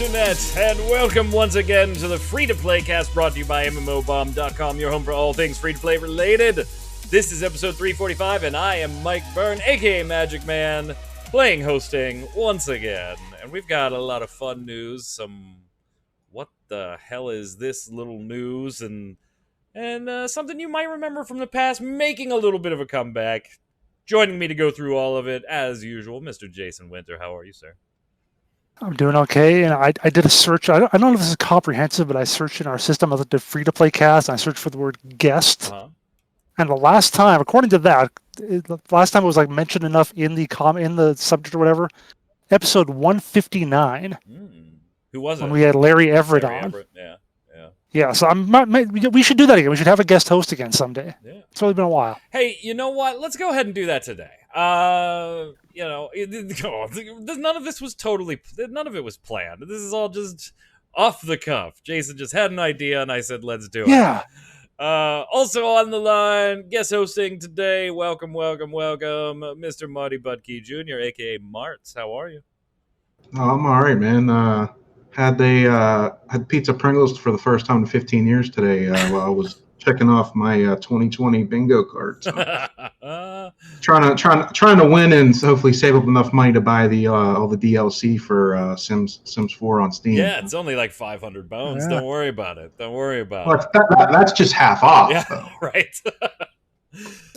Internet, and welcome once again to the free-to-play cast brought to you by MMOBomb.com, your home for all things free-to-play related. This is episode 345, and I am Mike Byrne, aka Magic Man, playing hosting once again. And we've got a lot of fun news, some what the hell is this little news, and something you might remember from the past making a little bit of a comeback. Joining me to go through all of it, as usual, Mr. Jason Winter. How are you, sir? I'm doing okay, and I did a search. I don't know if this is comprehensive, but I searched in our system. I looked at free-to-play cast, and I searched for the word guest. And the last time, according to that, the last time it was like mentioned enough in the subject or whatever, episode 159. Who was it? When we had Larry Everett on. Everett. Yeah, so we should do that again. We should have a guest host again someday. Yeah. It's really been a while. Hey, you know what? Let's go ahead and do that today. None of this was none of it was planned. This is all just off the cuff. Jason just had an idea, and I said, let's do it. Yeah. Also on the line, guest hosting today, welcome, Mr. Marty Budke Jr., a.k.a. Martz. How are you? Oh, I'm all right, man. Had pizza Pringles for the first time in 15 years today while I was checking off my 2020 bingo card. So. trying to win and hopefully save up enough money to buy all the DLC for Sims 4 on Steam. Yeah, it's only like 500 bones. Yeah. Don't worry about it. That's just half off. Yeah, though. Right.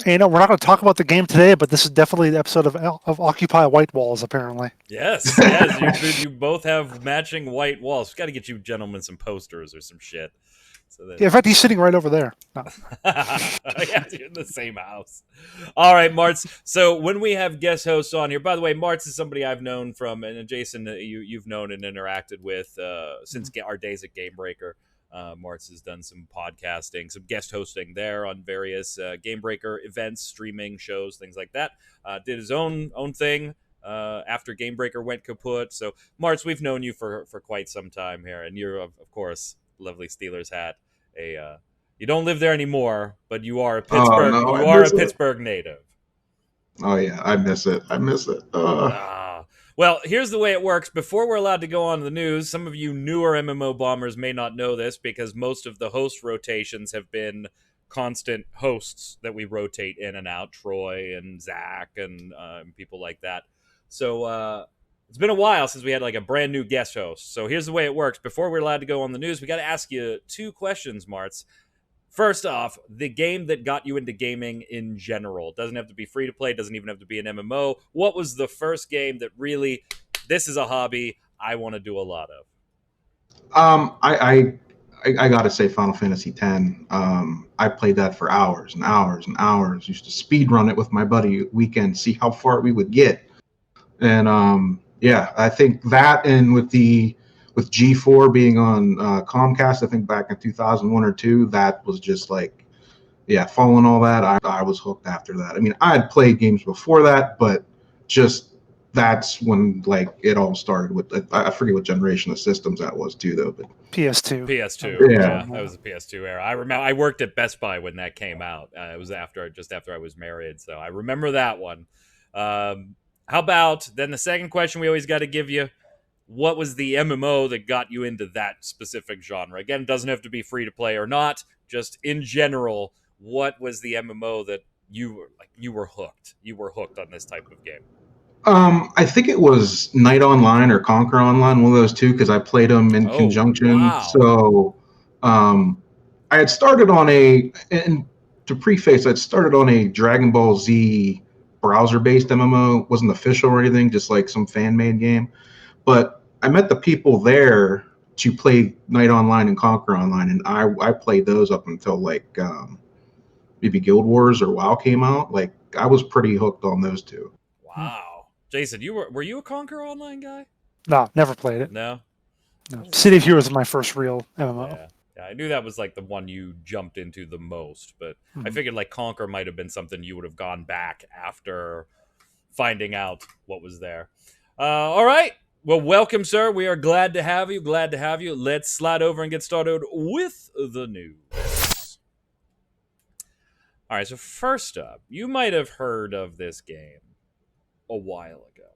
Hey, we're not going to talk about the game today, but this is definitely the episode of Occupy White Walls, apparently. Yes. You both have matching white walls. We've got to get you gentlemen some posters or some shit. So that... Yeah, in fact, he's sitting right over there. No. Yeah, you're in the same house. All right, Martz. So when we have guest hosts on here, by the way, Martz is somebody I've known from, and Jason, you've known and interacted with since our days at Game Breaker. Martz has done some podcasting, some guest hosting there on various Game Breaker events, streaming shows, things like that. Did his own thing after Game Breaker went kaput. So, Martz, we've known you for quite some time here, and you're, of course, lovely Steelers hat. You don't live there anymore, but you are a Pittsburgh. You are a Pittsburgh native. Oh yeah, I miss it. Well, here's the way it works. Before we're allowed to go on the news, some of you newer MMO bombers may not know this because most of the host rotations have been constant hosts that we rotate in and out, Troy and Zach and people like that. So it's been a while since we had like a brand new guest host. So here's the way it works. Before we're allowed to go on the news, we got to ask you two questions, Martz. First off, the game that got you into gaming in general. Doesn't have to be free to play, doesn't even have to be an MMO. What was the first game that really, this is a hobby I want to do a lot of? I gotta say Final Fantasy X. I played that for hours and hours and hours. Used to speed run it with my buddy weekend, see how far we would get. And I think that, and with G4 being on Comcast, I think back in 2001 or 2, that was just like, following all that, I was hooked after that. I mean, I had played games before that, but just that's when like it all started with, I forget what generation of systems that was too, though. But PS2. Yeah, that was the PS2 era. I remember I worked at Best Buy when that came out. It was just after I was married, so I remember that one. How about then the second question we always got to give you? What was the MMO that got you into that specific genre? Again, it doesn't have to be free to play or not. Just in general, what was the MMO that you were hooked? You were hooked on this type of game. I think it was Night Online or Conquer Online, one of those two, because I played them in conjunction. Wow. So I had started on and to preface, I'd started on a Dragon Ball Z browser-based MMO. It wasn't official or anything, just like some fan-made game. But I met the people there to play Night Online and Conquer Online, and I played those up until like maybe Guild Wars or WoW came out. Like I was pretty hooked on those two. Wow, Jason, were you a Conquer Online guy? No, never played it. No. City of Heroes is my first real MMO. Yeah, I knew that was like the one you jumped into the most, but I figured like Conquer might have been something you would have gone back after finding out what was there. All right. Well, welcome, sir. We are glad to have you. Let's slide over and get started with the news. All right, so first up, you might have heard of this game a while ago.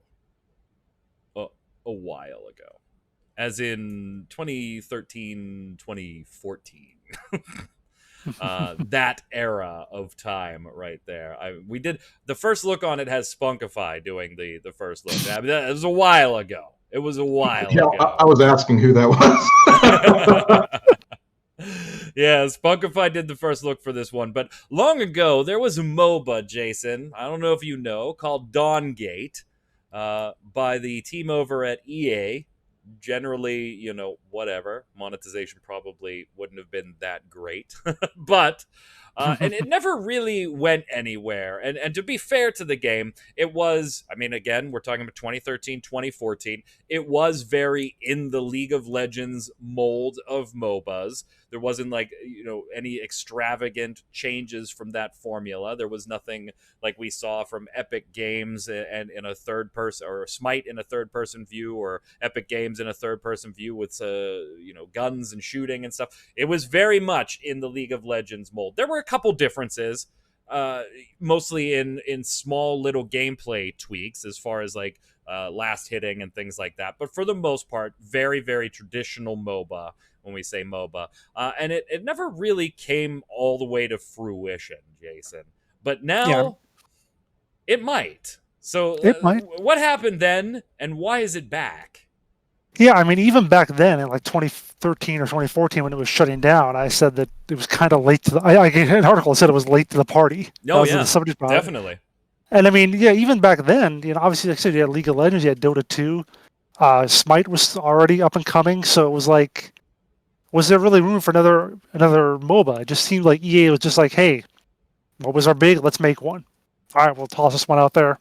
as in 2013, 2014. That era of time right there. We did the first look on it has Spunkify doing the first look. I mean, that was a while ago. It was a while Yeah, ago. I was asking who that was. Yeah, Spunkify did the first look for this one, but long ago there was a MOBA, Jason. I don't know if you know, called Dawngate, by the team over at EA. Generally, whatever. Monetization probably wouldn't have been that great. But and it never really went anywhere. And to be fair to the game, it was, I mean, again, we're talking about 2013, 2014. It was very in the League of Legends mold of MOBAs. There wasn't any extravagant changes from that formula. There was nothing like we saw from Epic Games and in a third person, or Smite in a third person view, or Epic Games in a third person view with guns and shooting and stuff. It was very much in the League of Legends mold. There were a couple differences, mostly in small little gameplay tweaks as far as last hitting and things like that. But for the most part, very, very traditional MOBA when we say MOBA. And it never really came all the way to fruition, Jason. But now it might. So it might. What happened then, and why is it back? Yeah, I mean, even back then in 2013 or 2014 when it was shutting down, I said that it was kind of late to the... I had an article that said it was late to the party. Oh, yeah, definitely. And I mean, yeah, even back then, obviously, like I said, you had League of Legends, you had Dota 2. Smite was already up and coming, so it was like, was there really room for another MOBA? It just seemed like EA was just like, hey, MOBAs are big, let's make one. All right, we'll toss this one out there.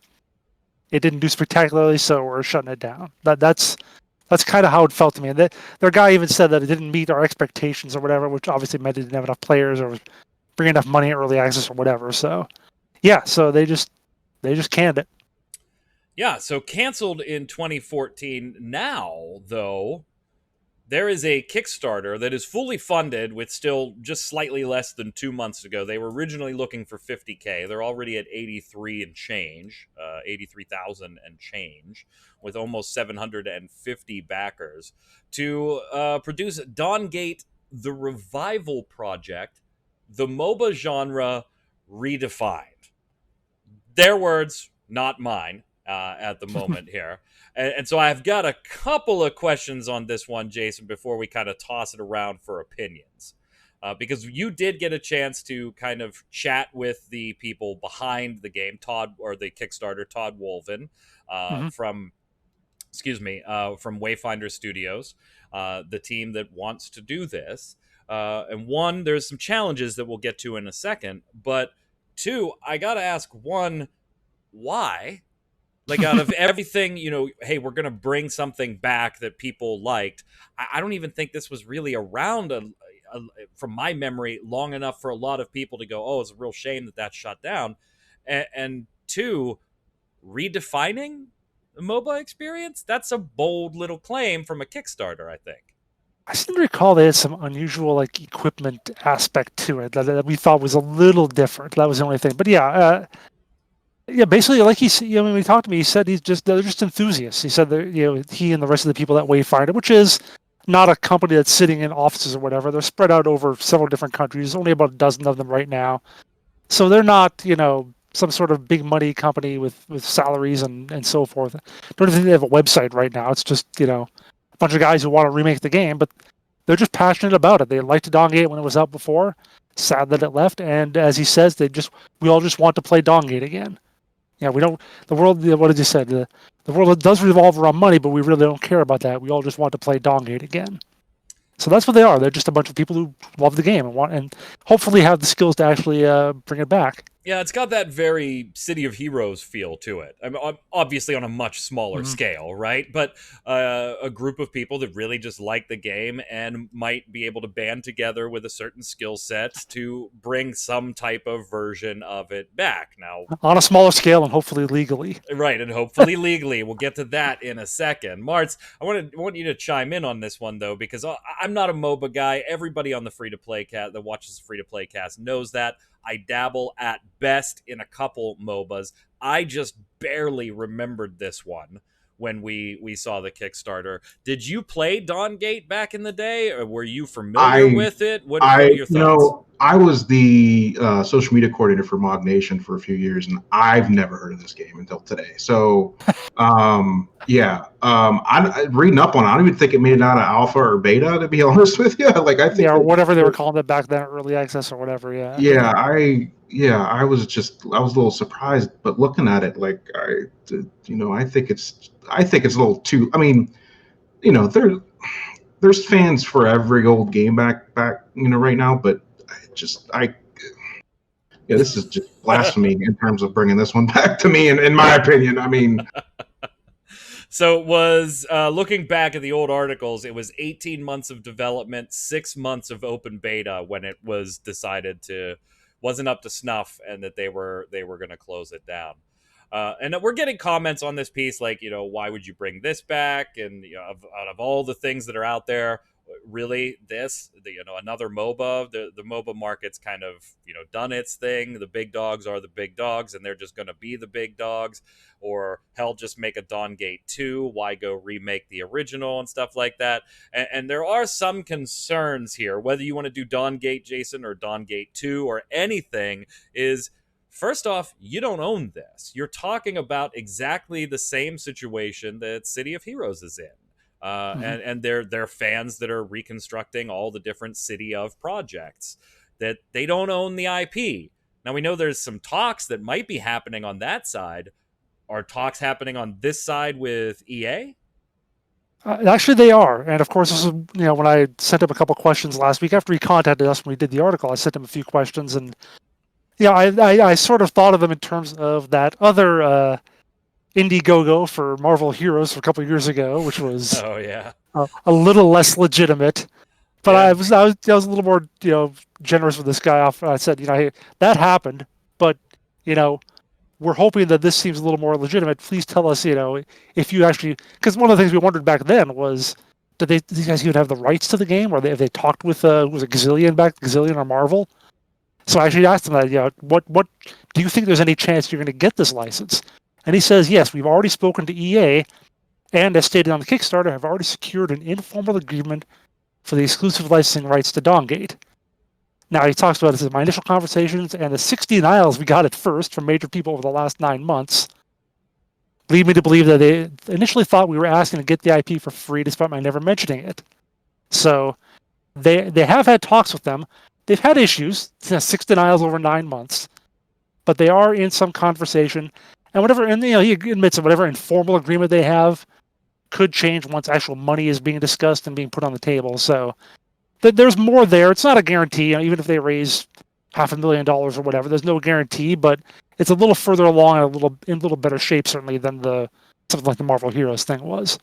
It didn't do spectacularly, so we're shutting it down. That's kind of how it felt to me. And their guy even said that it didn't meet our expectations or whatever, which obviously meant it didn't have enough players or bring enough money at early access or whatever. So, yeah, so they just canned it. Yeah, so canceled in 2014. Now, though, there is a Kickstarter that is fully funded with still just slightly less than 2 months ago. They were originally looking for $50K. They're already at 83 and change, 83,000 and change, with almost 750 backers to produce Dawngate the Revival project, the MOBA genre redefined. Their words, not mine. At the moment here. And so I've got a couple of questions on this one, Jason, before we kind of toss it around for opinions. Because you did get a chance to kind of chat with the people behind the game, the Kickstarter, Todd Wolven, from Wayfinder Studios, the team that wants to do this. And one, there's some challenges that we'll get to in a second. But two, I got to ask, one, why? Out of everything, hey, we're going to bring something back that people liked. I don't even think this was really around, from my memory, long enough for a lot of people to go, oh, it's a real shame that shut down. And two, redefining the MOBA experience? That's a bold little claim from a Kickstarter, I think. I seem to recall they had some unusual equipment aspect to it that we thought was a little different. That was the only thing. But yeah, basically, like when he talked to me, he said they're just enthusiasts. He said that he and the rest of the people at Wayfinder, which is not a company that's sitting in offices or whatever. They're spread out over several different countries. Only about a dozen of them right now. So they're not some sort of big money company with salaries and so forth. I don't even think they have a website right now. It's just a bunch of guys who want to remake the game, but they're just passionate about it. They liked Dawngate when it was out before. Sad that it left, and as he says, we all just want to play Dawngate again. Yeah, we don't. The world. What did you say? The world does revolve around money, but we really don't care about that. We all just want to play Dawngate again. So that's what they are. They're just a bunch of people who love the game and hopefully have the skills to actually bring it back. Yeah, it's got that very City of Heroes feel to it. I mean, obviously on a much smaller scale, right? But a group of people that really just like the game and might be able to band together with a certain skill set to bring some type of version of it back. Now, on a smaller scale and hopefully legally. Right, and hopefully legally. We'll get to that in a second. Martz, I want you to chime in on this one, though, because I'm not a MOBA guy. Everybody on the free-to-play cast that watches the free-to-play cast knows that. I dabble at best in a couple MOBAs. I just barely remembered this one when we saw the Kickstarter. Did you play Dawngate back in the day, or were you familiar with it? What are your thoughts? I was the social media coordinator for Mod Nation for a few years, and I've never heard of this game until today. So, I'm reading up on it. I don't even think it made it out of alpha or beta, to be honest with you. Like, I think, or whatever they were calling it back then, early access or whatever. Yeah. I was a little surprised, but looking at it, like, I think it's a little too. I mean, there's fans for every old game back right now, but this is just blasphemy in terms of bringing this one back to me, in my opinion. I mean, so it was, looking back at the old articles, it was 18 months of development, 6 months of open beta when it was decided wasn't up to snuff, and that they were going to close it down. And we're getting comments on this piece like, why would you bring this back? And out of all the things that are out there, really another MOBA? The MOBA market's kind of done its thing. The big dogs are the big dogs, and they're just going to be the big dogs. Or hell, just make a Dawngate 2. Why go remake the original and stuff like that? And there are some concerns here, whether you want to do Dawngate, Jason, or Dawngate 2 or anything, is first off, you don't own this. You're talking about exactly the same situation that City of Heroes is in. And they're fans that are reconstructing all the different City of projects, that they don't own the IP. Now, we know there's some talks that might be happening on that side. Are talks happening on this side with EA? Actually, they are. And of course, this is, when I sent him a couple questions last week after he contacted us when we did the article, I sent him a few questions, and I sort of thought of them in terms of that other Indiegogo for Marvel Heroes from a couple of years ago, which was a little less legitimate. But I was a little more generous with this guy. I said, hey, that happened, but we're hoping that this seems a little more legitimate. Please tell us, if you actually, because one of the things we wondered back then was, did these guys even have the rights to the game, or have they talked with was it Gazillion or Marvel? So I actually asked him that, what do you think there's any chance you're going to get this license? And he says, yes, we've already spoken to EA, and as stated on the Kickstarter, have already secured an informal agreement for the exclusive licensing rights to Dawngate. Now, he talks about this in my initial conversations, and the 60 denials we got at first from major people over the last 9 months lead me to believe that they initially thought we were asking to get the IP for free, despite my never mentioning it. So they have had talks with them. They've had issues, 6 denials over 9 months, but they are in some conversation. And he admits that whatever informal agreement they have could change once actual money is being discussed and being put on the table. So there's more there. It's not a guarantee. Even if they raise $500,000 or whatever, there's no guarantee. But it's a little further along and in a little better shape certainly than something like the Marvel Heroes thing was.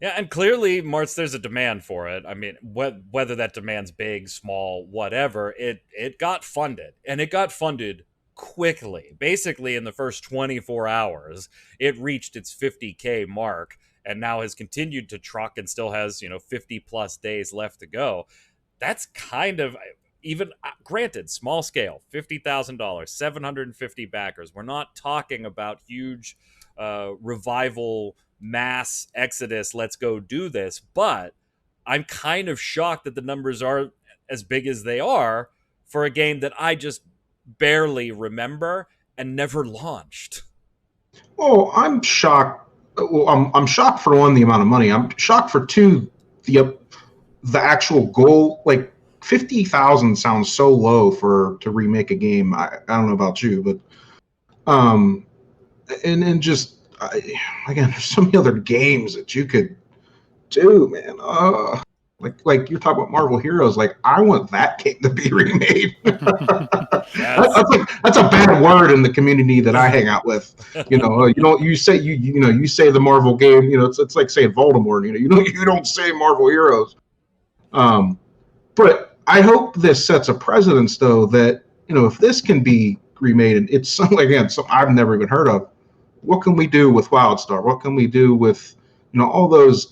Yeah, and clearly, Martz, there's a demand for it. I mean, whether that demand's big, small, whatever, it got funded, and it got funded quickly. Basically, in the first 24 hours, it reached its 50K mark, and now has continued to truck and still has 50 plus days left to go. That's kind of, even granted, small scale, $50,000, 750 backers. We're not talking about huge revival, mass exodus, let's go do this, but I'm kind of shocked that the numbers are as big as they are for a game that I just barely remember and never launched. Oh, I'm shocked. Well, I'm shocked for one, the amount of money. I'm shocked for two, the actual goal. Like 50,000 sounds so low to remake a game. I don't know about you, but and just again, there's so many other games that you could do, man. Like you're talking about Marvel Heroes. Like, I want that game to be remade. That's a bad word in the community that I hang out with. You say the Marvel game. It's like saying Voldemort. You don't say Marvel Heroes. But I hope this sets a precedence, though, that if this can be remade, and it's something I've never even heard of. What can we do with WildStar? What can we do with all those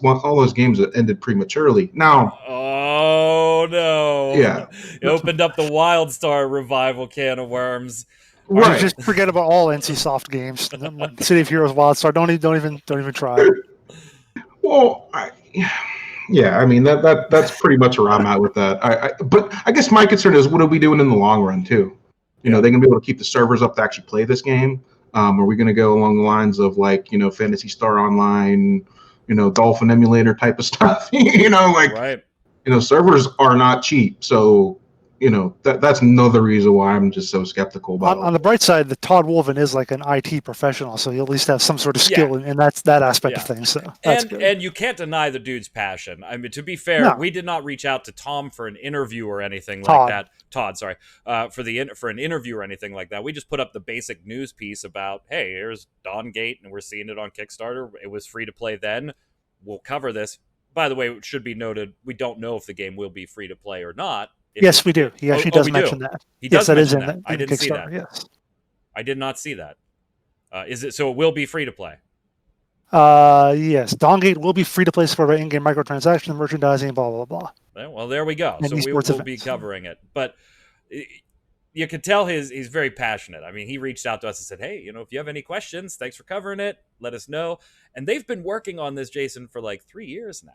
games that ended prematurely? Now, oh no! Yeah, you opened up the WildStar revival can of worms. Right. Just forget about all NCSoft games. City of Heroes, WildStar. Don't even try. Well, yeah, I mean that's pretty much where I'm at with that. But I guess my concern is, what are we doing in the long run too? You know, they're gonna be able to keep the servers up to actually play this game. Are we gonna go along the lines of like, you know, Fantasy Star Online, you know, Dolphin Emulator type of stuff? You know, like, right. you know, servers are not cheap, so you know that's another reason why I'm just so skeptical about On the bright side, the Todd Wolven is like an IT professional, so he'll at least have some sort of skill in that aspect of things. So that's good. And you can't deny the dude's passion. I mean, to be fair, we did not reach out to Tom for an interview or anything like that. Todd, sorry, for an interview or anything like that. We just put up the basic news piece about, hey, here's Dawngate, and we're seeing it on Kickstarter. It was free to play then. We'll cover this. By the way, it should be noted, we don't know if the game will be free to play or not. Yes, we do. He actually does mention that. He does mention that. I didn't see that. Yes, I did not see that. Is it so? It will be free to play. Yes, Dawngate will be free to play, supported by in-game microtransactions, merchandising, blah blah blah. Well, there we go. And so we will be covering it, but you can tell he's very passionate. I mean, he reached out to us and said, "Hey, you know, if you have any questions, thanks for covering it. Let us know." And they've been working on this, Jason, for like 3 years now.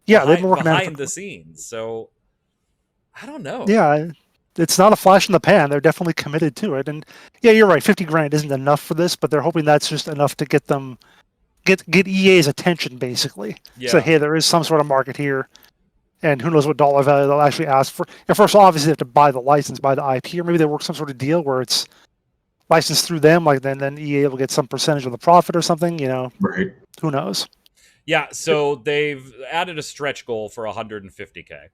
Yeah, they've been working behind the scenes. So I don't know. Yeah, it's not a flash in the pan. They're definitely committed to it. And yeah, you're right. 50 grand isn't enough for this, but they're hoping that's just enough to get them get EA's attention, basically. Yeah. So hey, there is some sort of market here, and who knows what dollar value they'll actually ask for. And first, obviously, they have to buy the license, buy the IP, or maybe they work some sort of deal where it's licensed through them. Like then EA will get some percentage of the profit or something. You know, right? Who knows? Yeah. So they've added a stretch goal for 150K.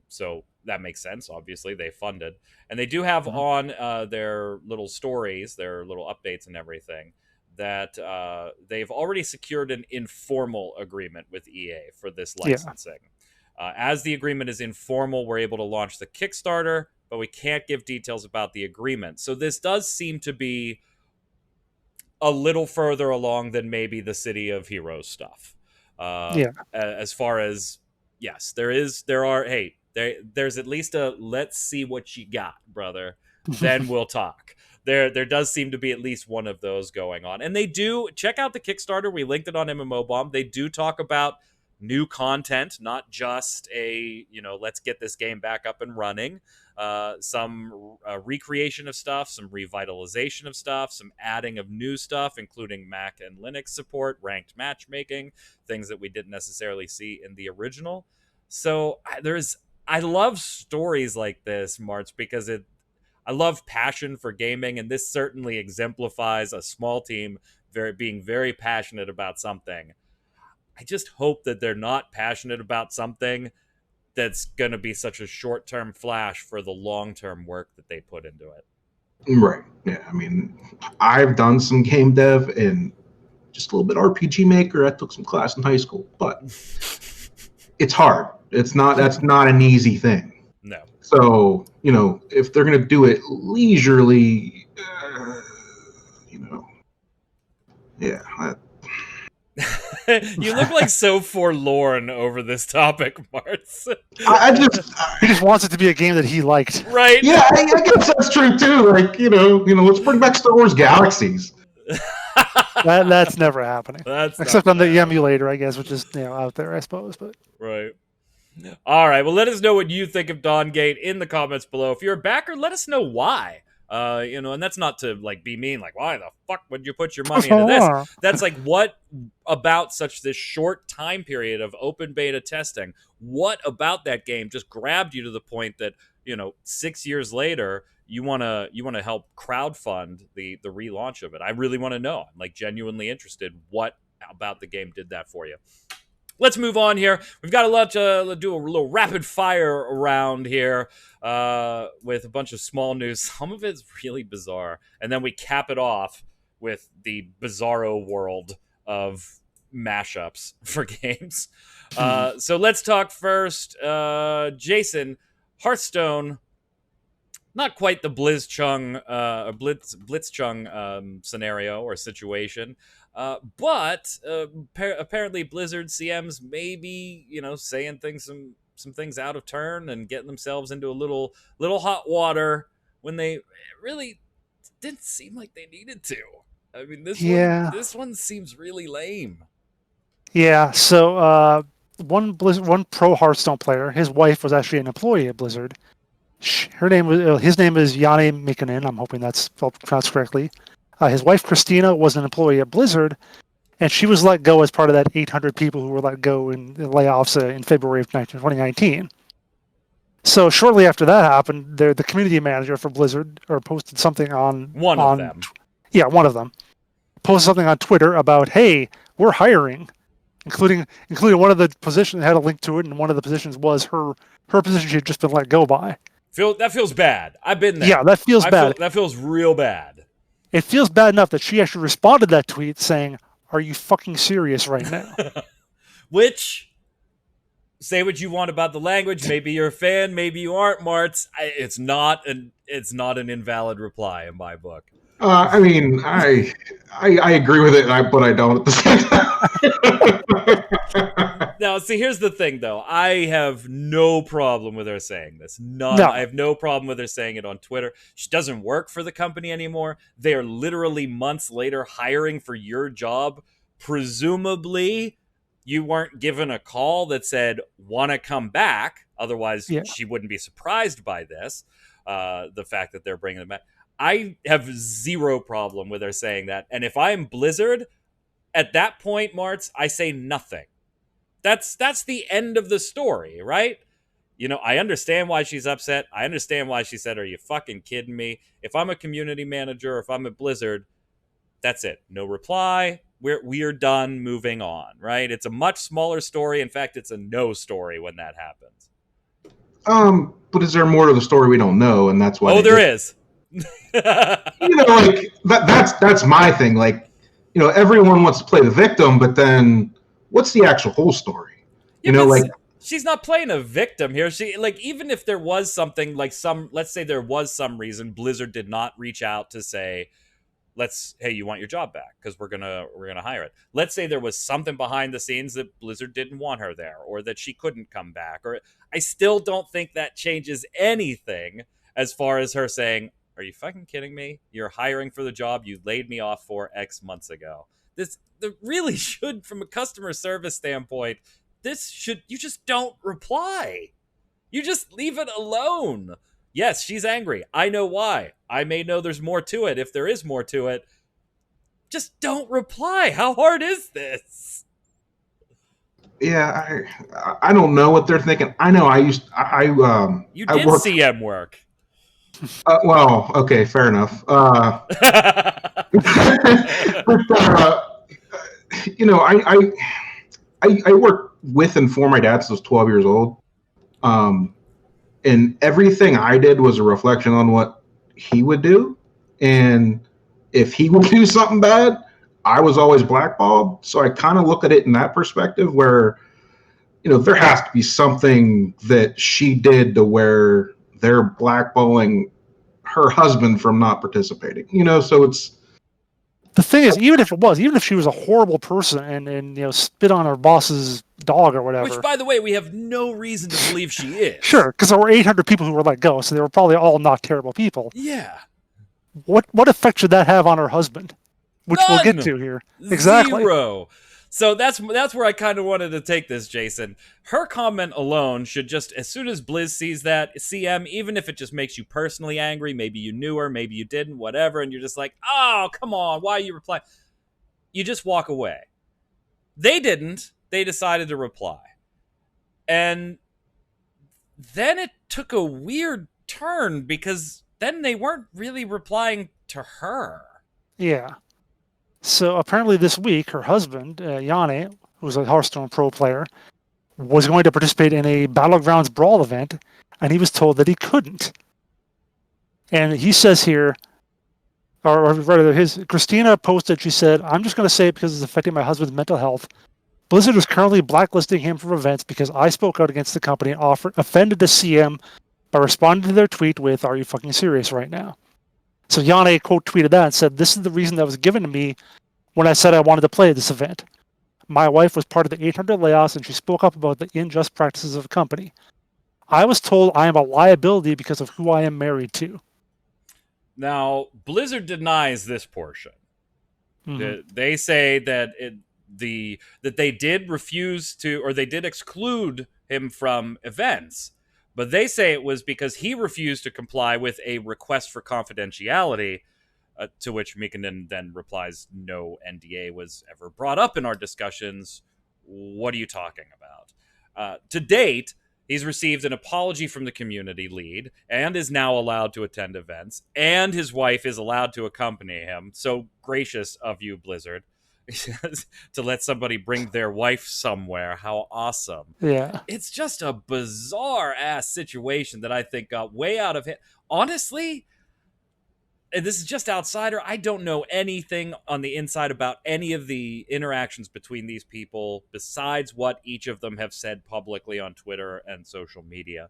So that makes sense. Obviously, they funded, and they do have on their little stories, their little updates and everything, that they've already secured an informal agreement with EA for this licensing. As the agreement is informal, we're able to launch the Kickstarter, but we can't give details about the agreement. So this does seem to be a little further along than maybe the City of Heroes stuff. As far as, yes, there's at least a let's see what you got, brother. Then we'll talk. There does seem to be at least one of those going on. And they do, check out the Kickstarter. We linked it on MMO Bomb. They do talk about new content, not just let's get this game back up and running. Some recreation of stuff, some revitalization of stuff, some adding of new stuff, including Mac and Linux support, ranked matchmaking, things that we didn't necessarily see in the original. So I love stories like this, March, because I love passion for gaming, and this certainly exemplifies a small team being very passionate about something. I just hope that they're not passionate about something that's going to be such a short-term flash for the long-term work that they put into it. Right. Yeah. I mean, I've done some game dev and just a little bit RPG Maker. I took some class in high school, but it's hard. That's not an easy thing. No. So, if they're going to do it leisurely, yeah. You look like so forlorn over this topic, Martz. He just wants it to be a game that he liked. Right? Yeah, I guess that's true too. Like, let's bring back Star Wars Galaxies. That's never happening. Except on the emulator, I guess, which is out there, I suppose. But right. All right. Well, let us know what you think of Dawngate in the comments below. If you're a backer, let us know why. And that's not to be mean, why the fuck would you put your money into this? That's what about this short time period of open beta testing? What about that game just grabbed you to the point that 6 years later you want to help crowdfund the relaunch of it? I really want to know. I'm genuinely interested. What about the game did that for you? Let's move on here. We've got a lot to do, a little rapid fire around here with a bunch of small news. Some of it's really bizarre. And then we cap it off with the bizarro world of mashups for games. So let's talk first. Jason, Hearthstone, not quite the Blitzchung scenario or situation. But apparently Blizzard CMs may be, saying some things out of turn and getting themselves into a little hot water when they really didn't seem like they needed to. I mean, this one seems really lame. Yeah, so one pro Hearthstone player, his wife was actually an employee at Blizzard. His name is Yanni Mikkonen. I'm hoping that's pronounced correctly. His wife Christina was an employee at Blizzard, and she was let go as part of that 800 people who were let go in layoffs in February of 2019. So shortly after that happened, the community manager for Blizzard posted something on One of them. Yeah, one of them posted something on Twitter about, hey, we're hiring, including one of the positions had a link to it, and one of the positions was her position she had just been let go by. That feels bad. I've been there. Yeah, that feels bad. That feels real bad. It feels bad enough that she actually responded to that tweet saying, "Are you fucking serious right now?" Which, say what you want about the language. Maybe you're a fan. Maybe you aren't, Martz. It's not an invalid reply in my book. I mean, I agree with it, but I don't at the same time. Now, see, here's the thing, though. I have no problem with her saying this. None. No. I have no problem with her saying it on Twitter. She doesn't work for the company anymore. They are literally months later hiring for your job. Presumably, you weren't given a call that said, want to come back. Otherwise, she wouldn't be surprised by this, the fact that they're bringing them back. I have zero problem with her saying that. And if I'm Blizzard, at that point, Martz, I say nothing. That's the end of the story, right? You know, I understand why she's upset. I understand why she said, are you fucking kidding me? If I'm a community manager, or if I'm at Blizzard, that's it. No reply. We're done, moving on, right? It's a much smaller story. In fact, it's a no story when that happens. But is there more to the story we don't know? And that's why. Oh, there is. Like that's my thing. Like, everyone wants to play the victim, but then what's the actual whole story? She's not playing a victim here. She, like, even if there was something, like, let's say there was some reason Blizzard did not reach out to say, hey, you want your job back because we're gonna hire it. Let's say there was something behind the scenes that Blizzard didn't want her there, or that she couldn't come back, or I still don't think that changes anything as far as her saying, are you fucking kidding me? You're hiring for the job you laid me off for X months ago. This really should, from a customer service standpoint, you just don't reply. You just leave it alone. Yes, she's angry. I know why. I may know there's more to it if there is more to it. Just don't reply. How hard is this? Yeah, I don't know what they're thinking. I know you did CM work. Well, okay, fair enough. But, I worked with and for my dad since I was 12 years old. And everything I did was a reflection on what he would do. And if he would do something bad, I was always blackballed. So I kind of look at it in that perspective where, there has to be something that she did to where they're blackballing her husband from not participating. So it's... The thing is, even if she was a horrible person and spit on her boss's dog or whatever. Which, by the way, we have no reason to believe she is. Sure, because there were 800 people who were let go, so they were probably all not terrible people. Yeah. What effect should that have on her husband? Which None. We'll get to here. Exactly. Zero. So that's where I kind of wanted to take this, Jason. Her comment alone should just, as soon as Blizz sees that, CM, even if it just makes you personally angry, maybe you knew her, maybe you didn't, whatever, and you're just like, oh, come on, why are you replying? You just walk away. They didn't. They decided to reply. And then it took a weird turn because then they weren't really replying to her. Yeah. So apparently this week, her husband, Yanni, who's a Hearthstone pro player, was going to participate in a Battlegrounds Brawl event, and he was told that he couldn't. And he says here, or rather, Christina posted, she said, I'm just going to say it because it's affecting my husband's mental health. Blizzard is currently blacklisting him from events because I spoke out against the company and offended the CM by responding to their tweet with, are you fucking serious right now? So Yanni quote tweeted that and said, this is the reason that was given to me when I said I wanted to play this event. My wife was part of the 800 layoffs and she spoke up about the unjust practices of the company. I was told I am a liability because of who I am married to. Now, Blizzard denies this portion. Mm-hmm. They say that that they did refuse to, or they did exclude him from events, but they say it was because he refused to comply with a request for confidentiality. To which Mikanen then replies, "No NDA was ever brought up in our discussions. What are you talking about?" To date, he's received an apology from the community lead and is now allowed to attend events, and his wife is allowed to accompany him. So gracious of you, Blizzard, to let somebody bring their wife somewhere. How awesome. Yeah. It's just a bizarre ass situation that I think got way out of hand. Honestly, and this is just outsider, I don't know anything on the inside about any of the interactions between these people besides what each of them have said publicly on Twitter and social media.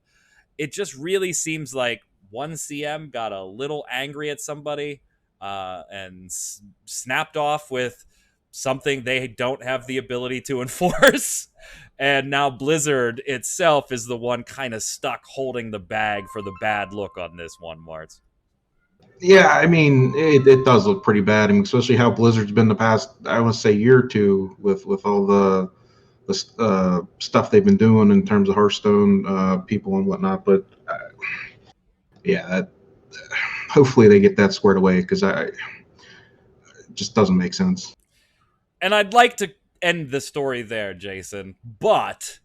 It just really seems like one CM got a little angry at somebody and snapped off with something they don't have the ability to enforce. And now Blizzard itself is the one kind of stuck holding the bag for the bad look on this one, Martz. Yeah, I mean, it does look pretty bad. I mean, especially how Blizzard's been the past, I would say, year or two with all the stuff they've been doing in terms of Hearthstone people and whatnot. But yeah, hopefully they get that squared away, because it just doesn't make sense. And I'd like to end the story there, Jason, but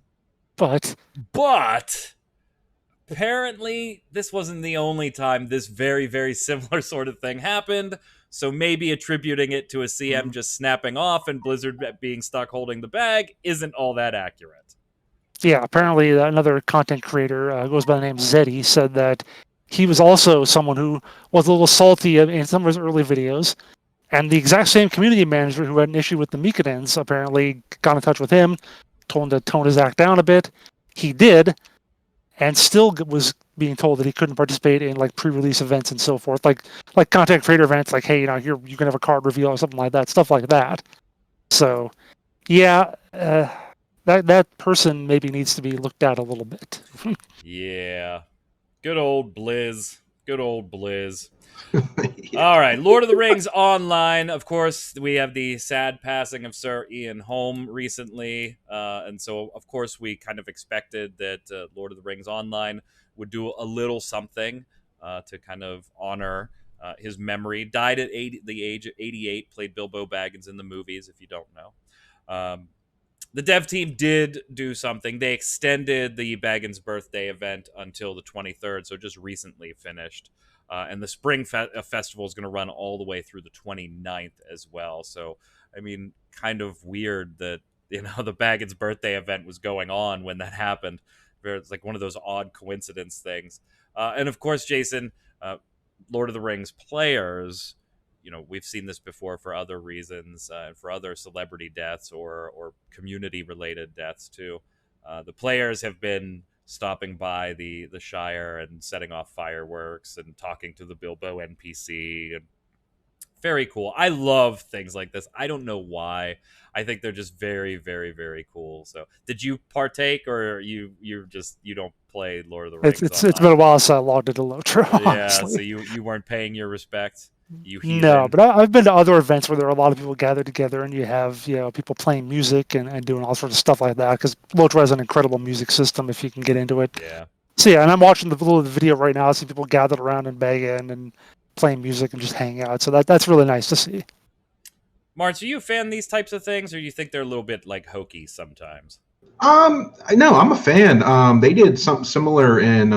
apparently this wasn't the only time this very, very similar sort of thing happened. So maybe attributing it to a CM just snapping off and Blizzard being stuck holding the bag isn't all that accurate. Yeah, apparently another content creator goes by the name Zeddy said that he was also someone who was a little salty in some of his early videos. And the exact same community manager who had an issue with the Mikanens apparently got in touch with him, told him to tone his act down a bit. He did, and still was being told that he couldn't participate in like pre-release events and so forth, like content creator events, like, hey, you can have a card reveal or something like that, stuff like that. So, yeah, that person maybe needs to be looked at a little bit. Yeah, good old Blizz. Good old Blizz. Yeah. All right, Lord of the Rings Online. Of course, we have the sad passing of Sir Ian Holm recently. And so, of course, we kind of expected that Lord of the Rings Online would do a little something to kind of honor his memory. Died at the age of 88, played Bilbo Baggins in the movies, if you don't know. The dev team did do something. They extended the Baggins birthday event until the 23rd, so just recently finished. And the Spring Festival is going to run all the way through the 29th as well. So, I mean, kind of weird that, the Baggins birthday event was going on when that happened. It's like one of those odd coincidence things. And of course, Jason, Lord of the Rings players, we've seen this before for other reasons, for other celebrity deaths or community-related deaths too. The players have been stopping by the Shire and setting off fireworks and talking to the Bilbo NPC. And very cool. I love things like this. I don't know why. I think they're just very, very, very cool. So, did you partake, or you don't play Lord of the Rings? It's been a while since I logged into Lotro. Yeah, so you weren't paying your respect. No, but I've been to other events where there are a lot of people gathered together, and you have people playing music and doing all sorts of stuff like that. Because Lotro has an incredible music system if you can get into it. Yeah. So yeah, and I'm watching the video right now. I see people gathered around and banging and playing music and just hanging out. So that's really nice to see. Martz, are you a fan of these types of things, or do you think they're a little bit like hokey sometimes? No, I'm a fan. They did something similar in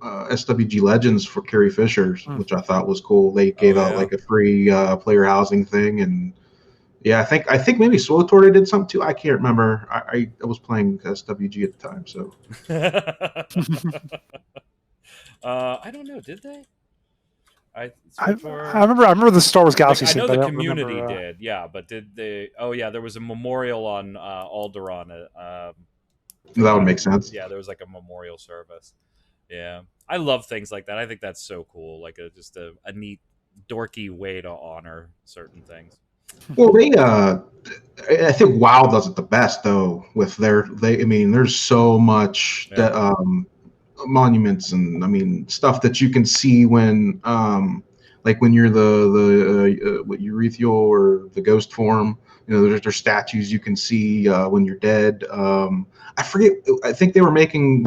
SWG Legends for Carrie Fisher, which I thought was cool. They gave out like a free player housing thing, and yeah, I think maybe Swolator did something too. I can't remember. I was playing SWG at the time, so I don't know. Did they? I remember the Star Wars Galaxy. I know the community did, yeah, but did they? Oh yeah, there was a memorial on Alderaan. That would make sense. Yeah, there was like a memorial service. Yeah, I love things like that. I think that's so cool. Like just a neat, dorky way to honor certain things. Well, I think WoW does it the best though. With there's so much monuments and stuff that you can see when like when you're the Eurethial or the ghost form, there's statues you can see when you're dead. I forget. I think they were making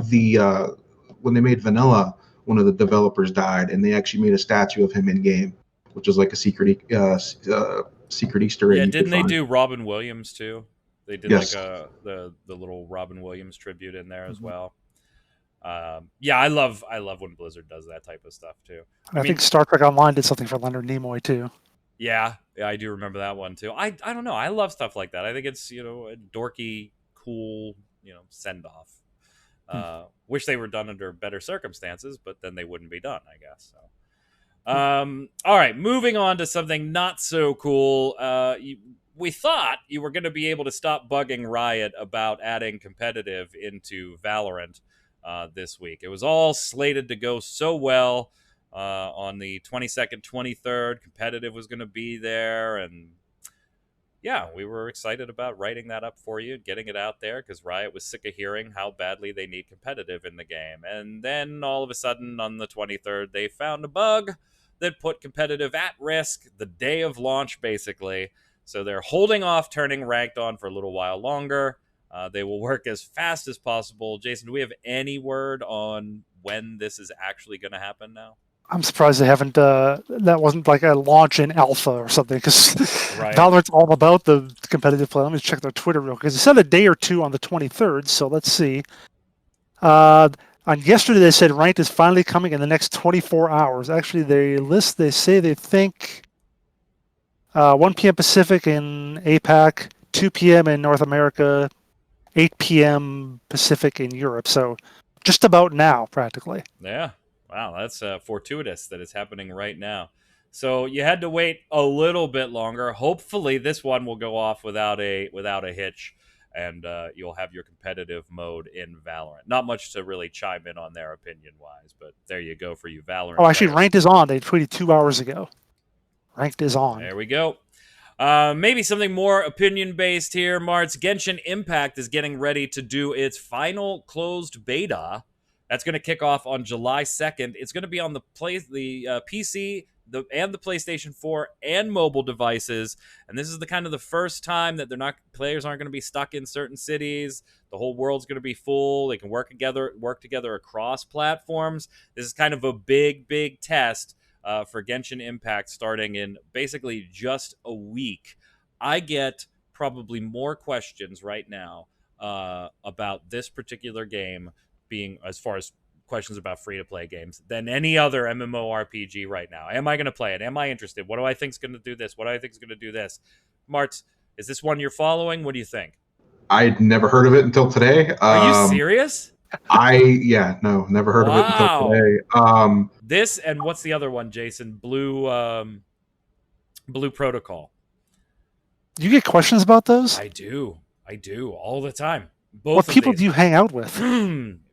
when they made Vanilla, one of the developers died, and they actually made a statue of him in game, which is like a secret Easter egg. Yeah, you didn't could they find. do Robin Williams too? They did Yes. like the little Robin Williams tribute in there as Mhm. well. Yeah, I love when Blizzard does that type of stuff too. I think Star Trek Online did something for Leonard Nimoy too. Yeah, I do remember that one too. I don't know. I love stuff like that. I think it's a dorky, cool send off. Wish they were done under better circumstances, but then they wouldn't be done, I guess. So, all right, moving on to something not so cool. We thought you were going to be able to stop bugging Riot about adding competitive into Valorant this week. It was all slated to go so well. On the 22nd, 23rd, competitive was going to be there, and yeah, we were excited about writing that up for you, getting it out there, because Riot was sick of hearing how badly they need competitive in the game. And then all of a sudden on the 23rd, they found a bug that put competitive at risk the day of launch, basically. So they're holding off turning ranked on for a little while longer. They will work as fast as possible. Jason, do we have any word on when this is actually going to happen now? I'm surprised they haven't. That wasn't like a launch in alpha or something, because Right. Valorant's all about the competitive play. Let me check their Twitter real quick. Because it said a day or two on the 23rd, so let's see. On yesterday, they said ranked is finally coming in the next 24 hours. Actually, they say they think 1 p.m. Pacific in APAC, 2 p.m. in North America, 8 p.m. Pacific in Europe. So just about now, practically. Yeah. Wow, that's fortuitous that it's happening right now. So you had to wait a little bit longer. Hopefully, this one will go off without a hitch, and you'll have your competitive mode in Valorant. Not much to really chime in on there opinion-wise, but there you go for you Valorant. Oh, actually, players. ranked is on. They tweeted 2 hours ago. Ranked is on. There we go. Maybe something more opinion-based here, Marts. Genshin Impact is getting ready to do its final closed beta. That's going to kick off on July 2nd. It's going to be on the PC, and the PlayStation 4 and mobile devices. And this is the first time that players aren't going to be stuck in certain cities. The whole world's going to be full. They can work together across platforms. This is kind of a big test for Genshin Impact starting in basically just a week. I get probably more questions right now about this particular game, being as far as questions about free-to-play games, than any other MMORPG right now. Am I going to play it? Am I interested? What do I think is going to do this? What do I think is going to do this? Martz, is this one you're following? What do you think? I'd never heard of it until today. Are you serious? Never heard of it until today. This and what's the other one, Jason? Blue Protocol. Do you get questions about those? I do all the time. What people do you hang out with?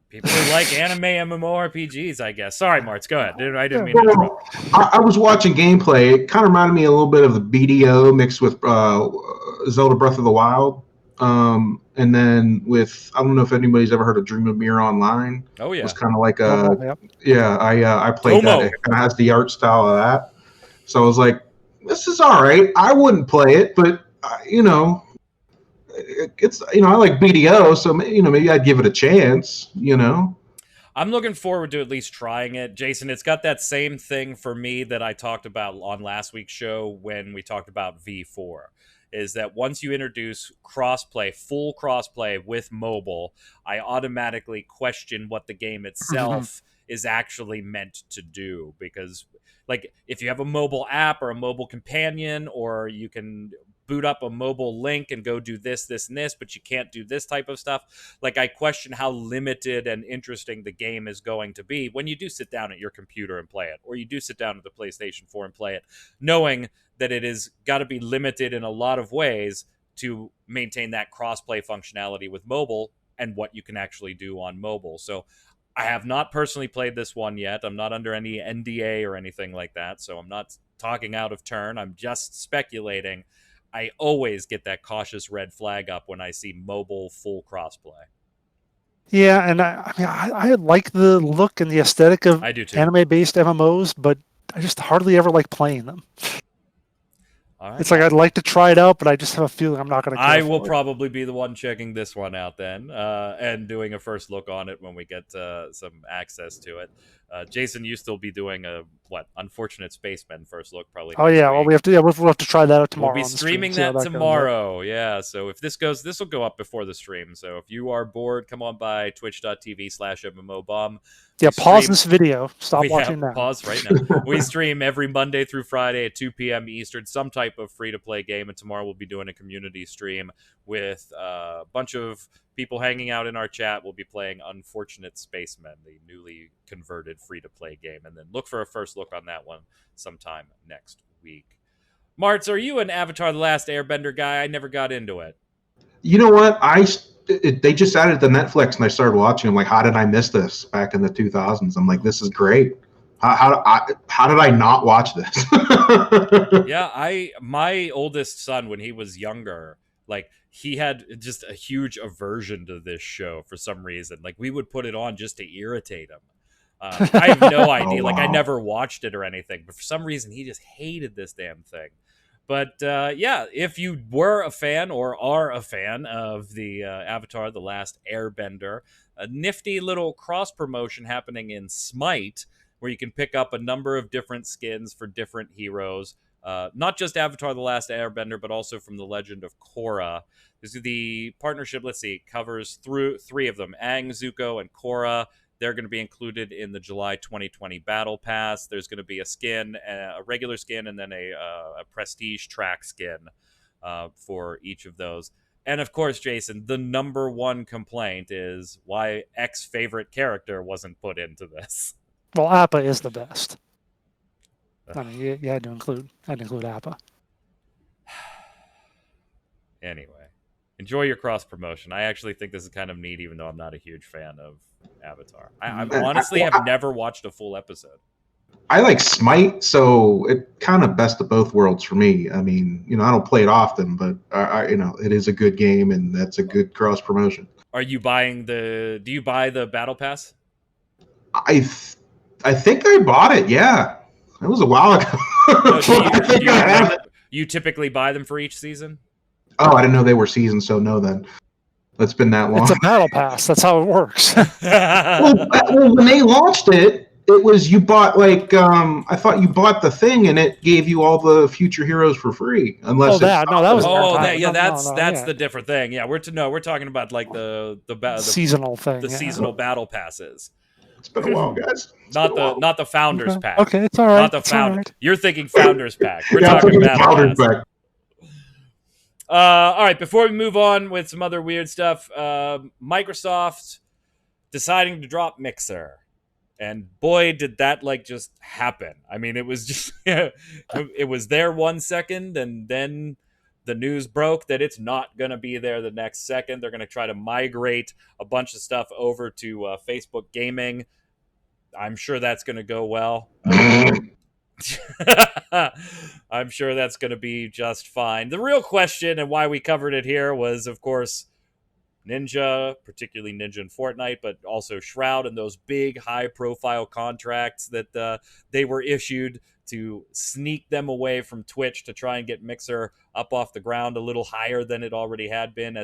People who like anime MMORPGs, I guess. Sorry, Martz, go ahead. I didn't mean to interrupt. I was watching gameplay. It kind of reminded me a little bit of the BDO mixed with Zelda Breath of the Wild. And then with, I don't know if anybody's ever heard of Dream of Mirror Online. Oh, yeah. It was kind of like Yep. I played Tomo. that. It kind of has the art style of that. So I was like, this is all right. I wouldn't play it, but, it's, I like BDO, so, maybe I'd give it a chance, I'm looking forward to at least trying it. Jason, it's got that same thing for me that I talked about on last week's show when we talked about V4, is that once you introduce full crossplay with mobile, I automatically question what the game itself is actually meant to do. Because, like, if you have a mobile app or a mobile companion, or you can boot up a mobile link and go do this, and this, but you can't do this type of stuff. Like, I question how limited and interesting the game is going to be when you do sit down at your computer and play it, or you do sit down at the PlayStation 4 and play it, knowing that it is got to be limited in a lot of ways to maintain that cross-play functionality with mobile and what you can actually do on mobile. So I have not personally played this one yet. I'm not under any NDA or anything like that, so I'm not talking out of turn. I'm just speculating. I always get that cautious red flag up when I see mobile full crossplay. Yeah, and I like the look and the aesthetic of I do too. anime-based MMOs, but I just hardly ever like playing them. All right. It's like I'd like to try it out, but I just have a feeling I'm not going to. I will probably be the one checking this one out then, and doing a first look on it when we get some access to it. Jason, you still be doing a Unfortunate Spacemen first look probably. Oh yeah, well we have to. Yeah, we'll have to try that out tomorrow. We'll be streaming that tomorrow. Yeah, so if this will go up before the stream. So if you are bored, come on by twitch.tv/MMOBomb. Yeah, pause this video. Stop watching now. Pause right now. We stream every Monday through Friday at 2 p.m. Eastern, some type of free-to-play game. And tomorrow we'll be doing a community stream with a bunch of people hanging out in our chat. We'll be playing Unfortunate Spacemen, the newly converted free-to-play game. And then look for a first look on that one sometime next week. Martz, are you an Avatar The Last Airbender guy? I never got into it. You know what? They just added to Netflix, and I started watching. I'm like, how did I miss this back in the 2000s? I'm like, this is great. How did I not watch this? Yeah, my oldest son, when he was younger, like he had just a huge aversion to this show for some reason. Like we would put it on just to irritate him. I have no idea. Oh, wow. Like I never watched it or anything, but for some reason he just hated this damn thing. But yeah, if you were a fan or are a fan of the Avatar The Last Airbender, a nifty little cross-promotion happening in Smite, where you can pick up a number of different skins for different heroes. Not just Avatar The Last Airbender, but also from The Legend of Korra. This is the partnership, covers through three of them, Aang, Zuko, and Korra. They're going to be included in the July 2020 Battle Pass. There's going to be a skin, a regular skin, and then a prestige track skin for each of those. And of course, Jason, the number one complaint is why X favorite character wasn't put into this. Well, Appa is the best. I mean, you had to include Appa. Anyway, enjoy your cross promotion. I actually think this is kind of neat, even though I'm not a huge fan of Avatar. I honestly have never watched a full episode. I like Smite, so it kind of best of both worlds for me. I mean, I don't play it often, but it is a good game, and that's a good cross promotion. Are you buying do you buy the Battle Pass? I think I bought it. Yeah, it was a while ago. You typically buy them for each season? Oh, I didn't know they were seasons. So no, then it's been that long. It's a battle pass. That's how it works. well, when they launched it, it was you bought I thought you bought the thing and it gave you all the future heroes for free. Unless that was that's the different thing. Yeah, we're talking about like the seasonal thing, the seasonal battle passes. It's been a while, guys. Not the Founders Pack. Okay, it's all right. Not the Founders. Right. You're thinking Founders Pack. We're talking Battle Pass. Pack. All right, before we move on with some other weird stuff, Microsoft deciding to drop Mixer. And boy, did that just happen. I mean, it was just, it was there 1 second, and then the news broke that it's not going to be there the next second. They're going to try to migrate a bunch of stuff over to Facebook Gaming. I'm sure that's going to go well. I'm sure that's going to be just fine. The real question and why we covered it here was, of course, Ninja, particularly Ninja in Fortnite, but also Shroud and those big high-profile contracts that they were issued to sneak them away from Twitch to try and get Mixer up off the ground a little higher than it already had been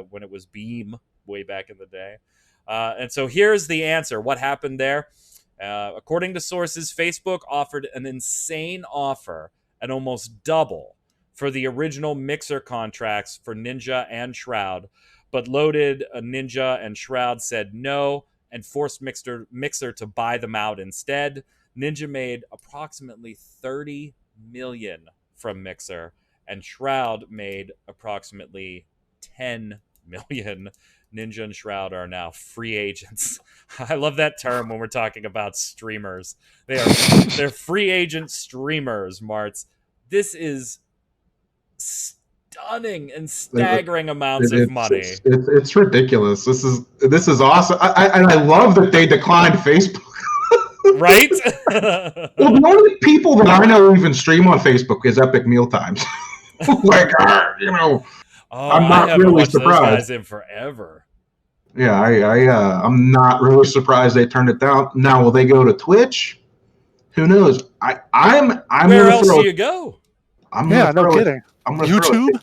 when it was Beam way back in the day. And so here's the answer. What happened there? According to sources, Facebook offered an insane offer at almost double for the original Mixer contracts for Ninja and Shroud, but loaded Ninja and Shroud said no and forced Mixer to buy them out instead. Ninja made approximately $30 million from Mixer, and Shroud made approximately $10 million. Ninja and Shroud are now free agents. I love that term when we're talking about streamers. They're free agent streamers, Martz. This is stunning and staggering amounts of money. It's ridiculous. This is awesome. I love that they declined Facebook. Right? Well, the only people that I know even stream on Facebook is Epic Mealtimes. I'm not really surprised. Those guys in forever. Yeah, I'm not really surprised they turned it down. Now, will they go to Twitch? Who knows? I'm Where else do you go? I'm Yeah, gonna no throw it. kidding. I'm gonna throw YouTube? it.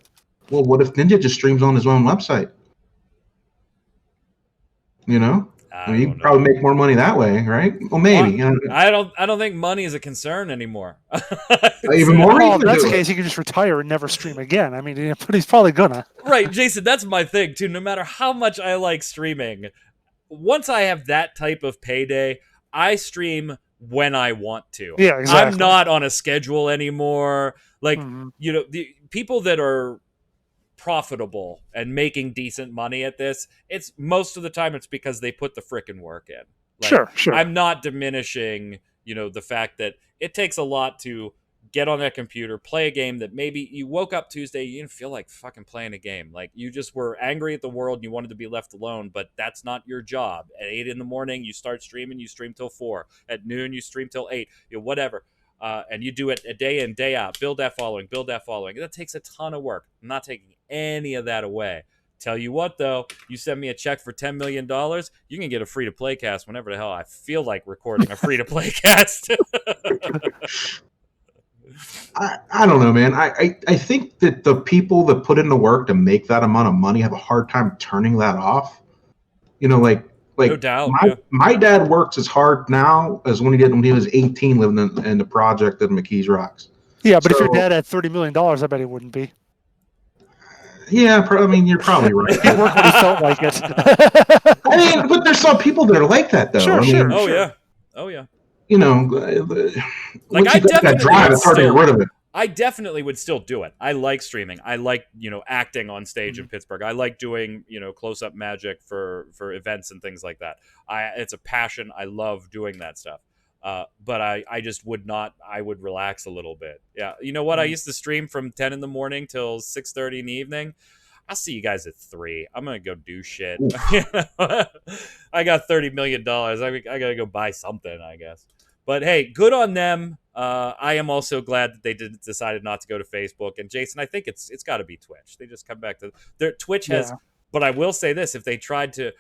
Well, what if Ninja just streams on his own website? You know, I mean, you don't can probably know. make more money that way, right? Well, maybe. I don't think money is a concern anymore. Even more Well, reason if to that's do the it. case, he can just retire and never stream again. I mean, but he's probably gonna. Right, Jason, that's my thing too. No matter how much I like streaming, once I have that type of payday, I stream when I want to. Yeah, exactly. I'm not on a schedule anymore. Like, Mhm. the people that are profitable and making decent money at this, it's most of the time it's because they put the frickin' work in. Like, Sure. I'm not diminishing, the fact that it takes a lot to get on that computer, play a game that maybe you woke up Tuesday, you didn't feel like fucking playing a game. Like, you just were angry at the world and you wanted to be left alone, but that's not your job. At 8 in the morning, you start streaming, you stream till 4. At noon, you stream till 8. Whatever. And you do it a day in, day out. Build that following. That takes a ton of work. I'm not taking any of that away. Tell you what, though, you send me a check for $10 million, you can get a free-to-play cast whenever the hell I feel like recording a free-to-play cast. I don't know, man. I think that the people that put in the work to make that amount of money have a hard time turning that off. Like No doubt. my dad works as hard now as when he did when he was 18 living in the project at McKees Rocks. Yeah, but if your dad had $30 million, I bet he wouldn't be. Yeah, I mean, you're probably right. He'd work when he felt like it. I mean, but there's some people that are like that, though. Sure, I mean, sure. Oh yeah. Once you got that drive, it's hard to get rid of it. I definitely would still do it. I like streaming. I like, acting on stage in Pittsburgh. I like doing, close-up magic for events and things like that. It's a passion. I love doing that stuff. But I just would not. I would relax a little bit. Yeah. You know what? I used to stream from 10 in the morning till 6:30 in the evening. I'll see you guys at 3. I'm going to go do shit. I got $30 million. I got to go buy something, I guess. But hey, good on them. I am also glad that they decided not to go to Facebook. And Jason, I think it's got to be Twitch. They just come back to their Twitch has. Yeah. But I will say this: if they tried to,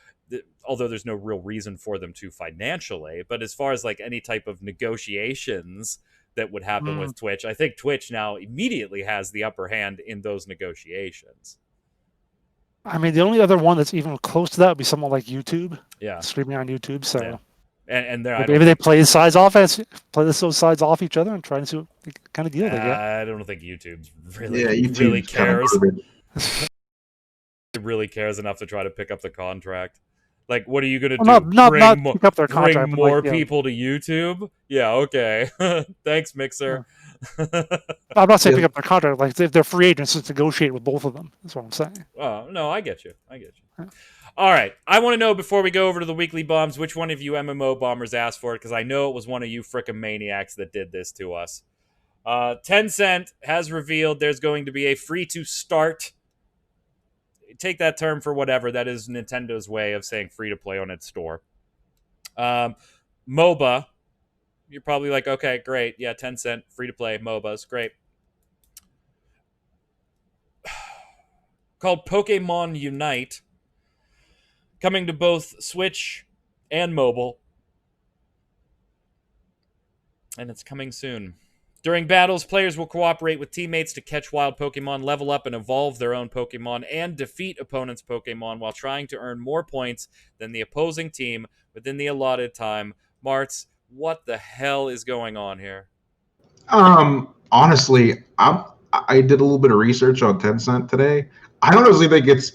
although there's no real reason for them to financially, but as far as like any type of negotiations that would happen with Twitch, I think Twitch now immediately has the upper hand in those negotiations. I mean, the only other one that's even close to that would be someone like YouTube. Yeah, streaming on YouTube. So. Yeah. And maybe they play those sides off each other and try to see what kind of deal they get. I don't think YouTube's really cares. It really cares enough to try to pick up the contract. Like, what are you going to do? Not pick up their contract. Bring more people to YouTube? Yeah, okay. Thanks, Mixer. I'm not saying pick up their contract. Like, if they're free agents, just negotiate with both of them. That's what I'm saying. Oh, no, I get you. All right. I want to know, before we go over to the weekly bombs, which one of you MMO bombers asked for it, because I know it was one of you frickin' maniacs that did this to us. Tencent has revealed there's going to be a free-to-start. Take that term for whatever. That is Nintendo's way of saying free-to-play on its store. MOBA. You're probably like, okay, great. Yeah, Tencent, free-to-play, MOBAs, great. Called Pokemon Unite. Coming to both Switch and mobile. And it's coming soon. During battles, players will cooperate with teammates to catch wild Pokemon, level up and evolve their own Pokemon, and defeat opponents' Pokemon while trying to earn more points than the opposing team within the allotted time. Martz, what the hell is going on here? Honestly, I did a little bit of research on Tencent today. I honestly think it's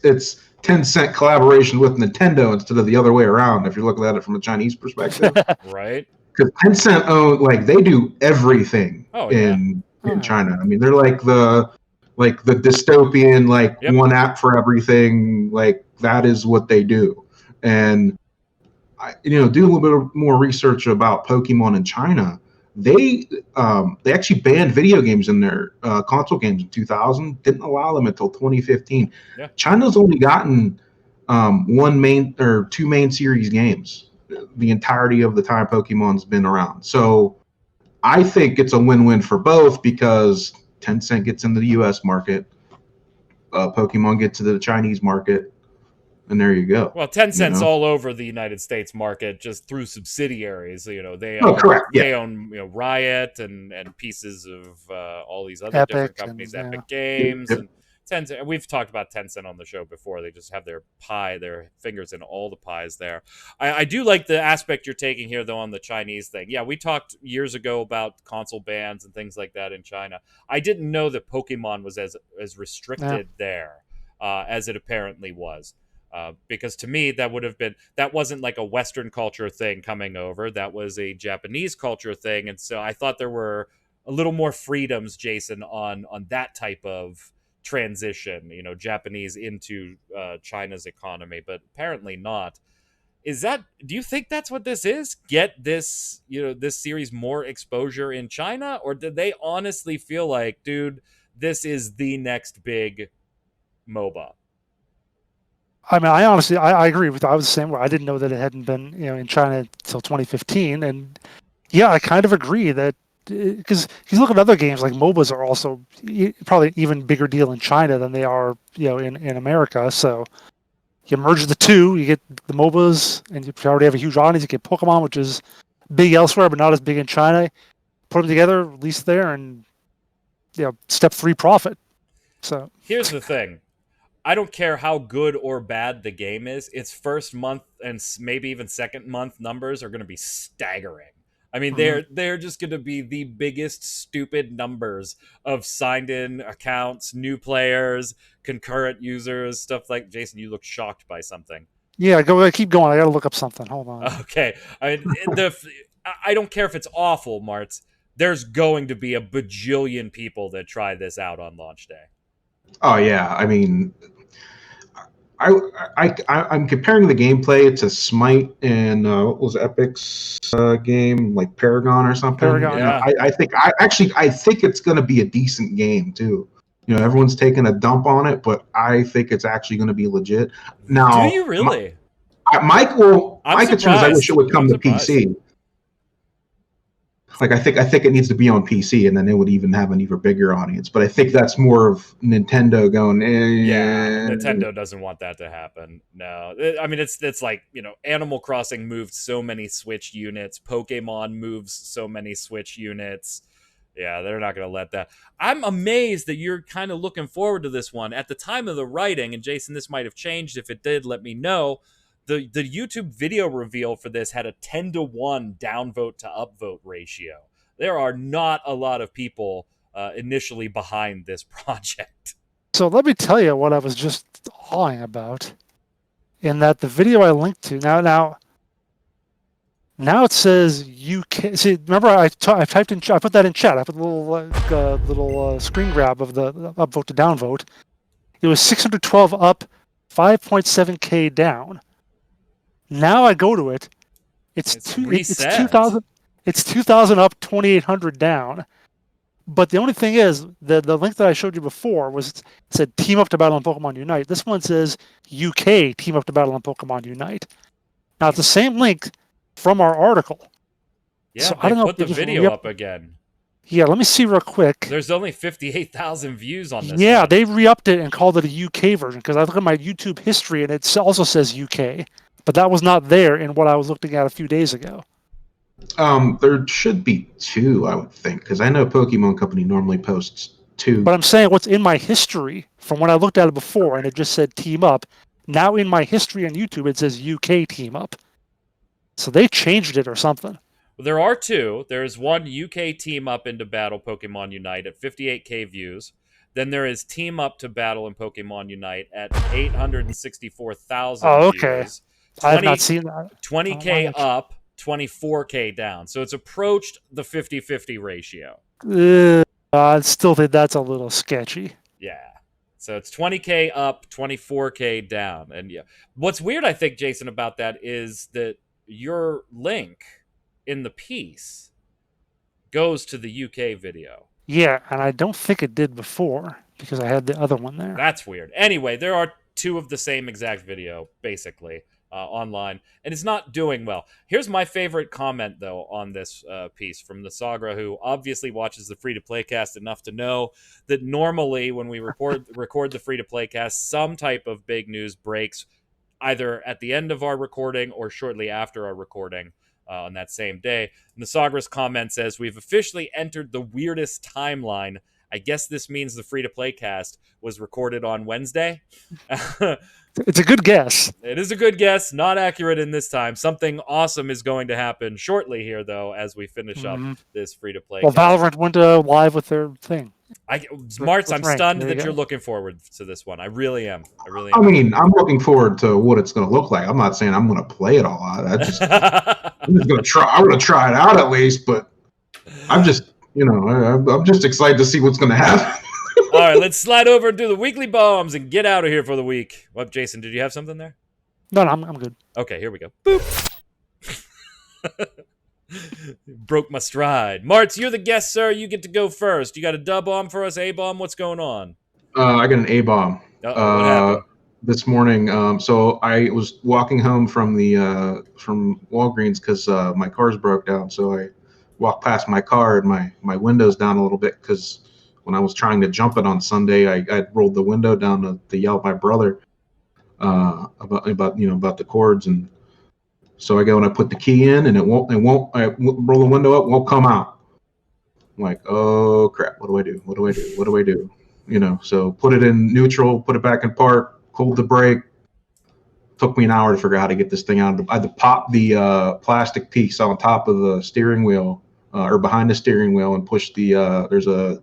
Tencent collaboration with Nintendo instead of the other way around, if you're looking at it from a Chinese perspective. Right. Because Tencent they do everything in China. I mean, they're like the dystopian, one app for everything. Like, that is what they do. And do a little bit more research about Pokemon in China. They actually banned video games in their console games in 2000. Didn't allow them until 2015. Yeah. China's only gotten two main series games the entirety of the time Pokemon's been around. So I think it's a win-win for both, because Tencent gets into the U.S. market, Pokemon gets into the Chinese market. and there you go. Well, Tencent's know? all over the United States market just through subsidiaries. You know, they Oh, own, correct. Yeah. they own Riot and pieces of all these other Epic different companies, and, Epic Games, Yep. and Tencent. We've talked about Tencent on the show before. They just have their fingers in all the pies there. I do like the aspect you're taking here, though, on the Chinese thing. Yeah, we talked years ago about console bans and things like that in China. I didn't know that Pokemon was as restricted there as it apparently was. Because to me, that wasn't like a Western culture thing coming over. That was a Japanese culture thing, and so I thought there were a little more freedoms, Jason, on that type of transition. You know, Japanese into China's economy, but apparently not. Do you think that's what this is? Get this, this series more exposure in China, or did they honestly feel like, dude, this is the next big MOBA? I mean, I agree with. I was the same way. I didn't know that it hadn't been in China until 2015, and yeah, I kind of agree that because if you look at other games like MOBAs are also probably an even bigger deal in China than they are in America. So you merge the two, you get the MOBAs, and you already have a huge audience. You get Pokemon, which is big elsewhere but not as big in China. Put them together, release there, and step 3 profit. So here's the thing. I don't care how good or bad the game is. Its first month and maybe even second month numbers are going to be staggering. I mean, they're just going to be the biggest stupid numbers of signed in accounts, new players, concurrent users, stuff like. Jason, you look shocked by something. Yeah, keep going. I got to look up something. Hold on. Okay, I mean, I don't care if it's awful, Martz. There's going to be a bajillion people that try this out on launch day. Oh yeah, I mean, I'm comparing the gameplay to Smite and what was Epic's game, like Paragon or something. Paragon. Yeah. I think it's going to be a decent game too. Everyone's taking a dump on it, but I think it's actually going to be legit. Now, do you really? My concern is I wish it would come to PC. Like I think it needs to be on PC, and then it would even have an even bigger audience. But I think that's more of Nintendo going. Yeah, Nintendo doesn't want that to happen. No, I mean it's like Animal Crossing moved so many Switch units. Pokemon moves so many Switch units. Yeah, they're not going to let that. I'm amazed that you're kind of looking forward to this one. At the time of the writing, and Jason, this might have changed. If it did, let me know. The YouTube video reveal for this had a 10-to-1 downvote to upvote ratio. There are not a lot of people initially behind this project. So let me tell you what I was just awing about. In that the video I linked to now it says UK. See, remember I typed in. I put that in chat. I put a little screen grab of the upvote to downvote. It was 612 up, 5.7K down. Now I go to it. It's 2,000. It's 2,000 up, 2,800 down. But the only thing is, the link that I showed you before said team up to battle on Pokemon Unite. This one says UK team up to battle on Pokemon Unite. Now it's the same link from our article. Yeah, so I don't know. Put the video up again. Yeah, let me see real quick. There's only 58,000 views on this. Yeah, they re-upped it and called it a UK version because I look at my YouTube history and it also says UK, but that was not there in what I was looking at a few days ago. There should be 2, I would think, because I know Pokemon Company normally posts 2. But I'm saying what's in my history from when I looked at it before, and it just said team up. Now in my history on YouTube, it says UK team up. So they changed it or something. Well, there are 2. There's one UK team up into battle Pokemon Unite at 58K views. Then there is team up to battle in Pokemon Unite at 864,000 okay. views. I have not seen that. 20K up, 24K down. So it's approached the 50-50 ratio. I still think that's a little sketchy. Yeah. So it's 20K up, 24K down. And yeah, what's weird, I think, Jason, about that is that your link in the piece goes to the UK video. Yeah, and I don't think it did before because I had the other one there. That's weird. Anyway, there are 2 of the same exact video, basically. Online, and it's not doing well. Here's my favorite comment, though, on this piece from the Sagra, who obviously watches the free-to-play cast enough to know that normally when we record the free-to-play cast, some type of big news breaks either at the end of our recording or shortly after our recording on that same day. And the Sagras comment says, we've officially entered the weirdest timeline. I guess this means the free-to-play cast was recorded on Wednesday. It's a good guess. It is a good guess. Not accurate in this time. Something awesome is going to happen shortly here, though, as we finish up this free-to-play Well, cast. Valorant went live with their thing. Martz, I'm stunned that you're looking forward to this one. I really am. I mean, I'm looking forward to what it's going to look like. I'm not saying I'm going to play it all out. I'm just going to try. I'm going to try it out at least, but I'm just, I'm just excited to see what's going to happen. All right, let's slide over and do the weekly bombs and get out of here for the week. Well, Jason, did you have something there? No, I'm good. Okay, here we go. Boop. Broke my stride. Martz, you're the guest, sir. You get to go first. You got a dub bomb for us, A bomb? What's going on? I got an A bomb. What happened? This morning. So I was walking home from from Walgreens because my car's broke down. So I walked past my car and my window's down a little bit because when I was trying to jump it on Sunday, I rolled the window down to yell at my brother about the cords. And so I go and I put the key in and it won't. I roll the window up, won't come out. I'm like, oh crap! What do I do? So put it in neutral, put it back in park, pulled the brake. Took me an hour to figure out how to get this thing out. I had to pop the plastic piece on top of the steering wheel or behind the steering wheel and push the. There's a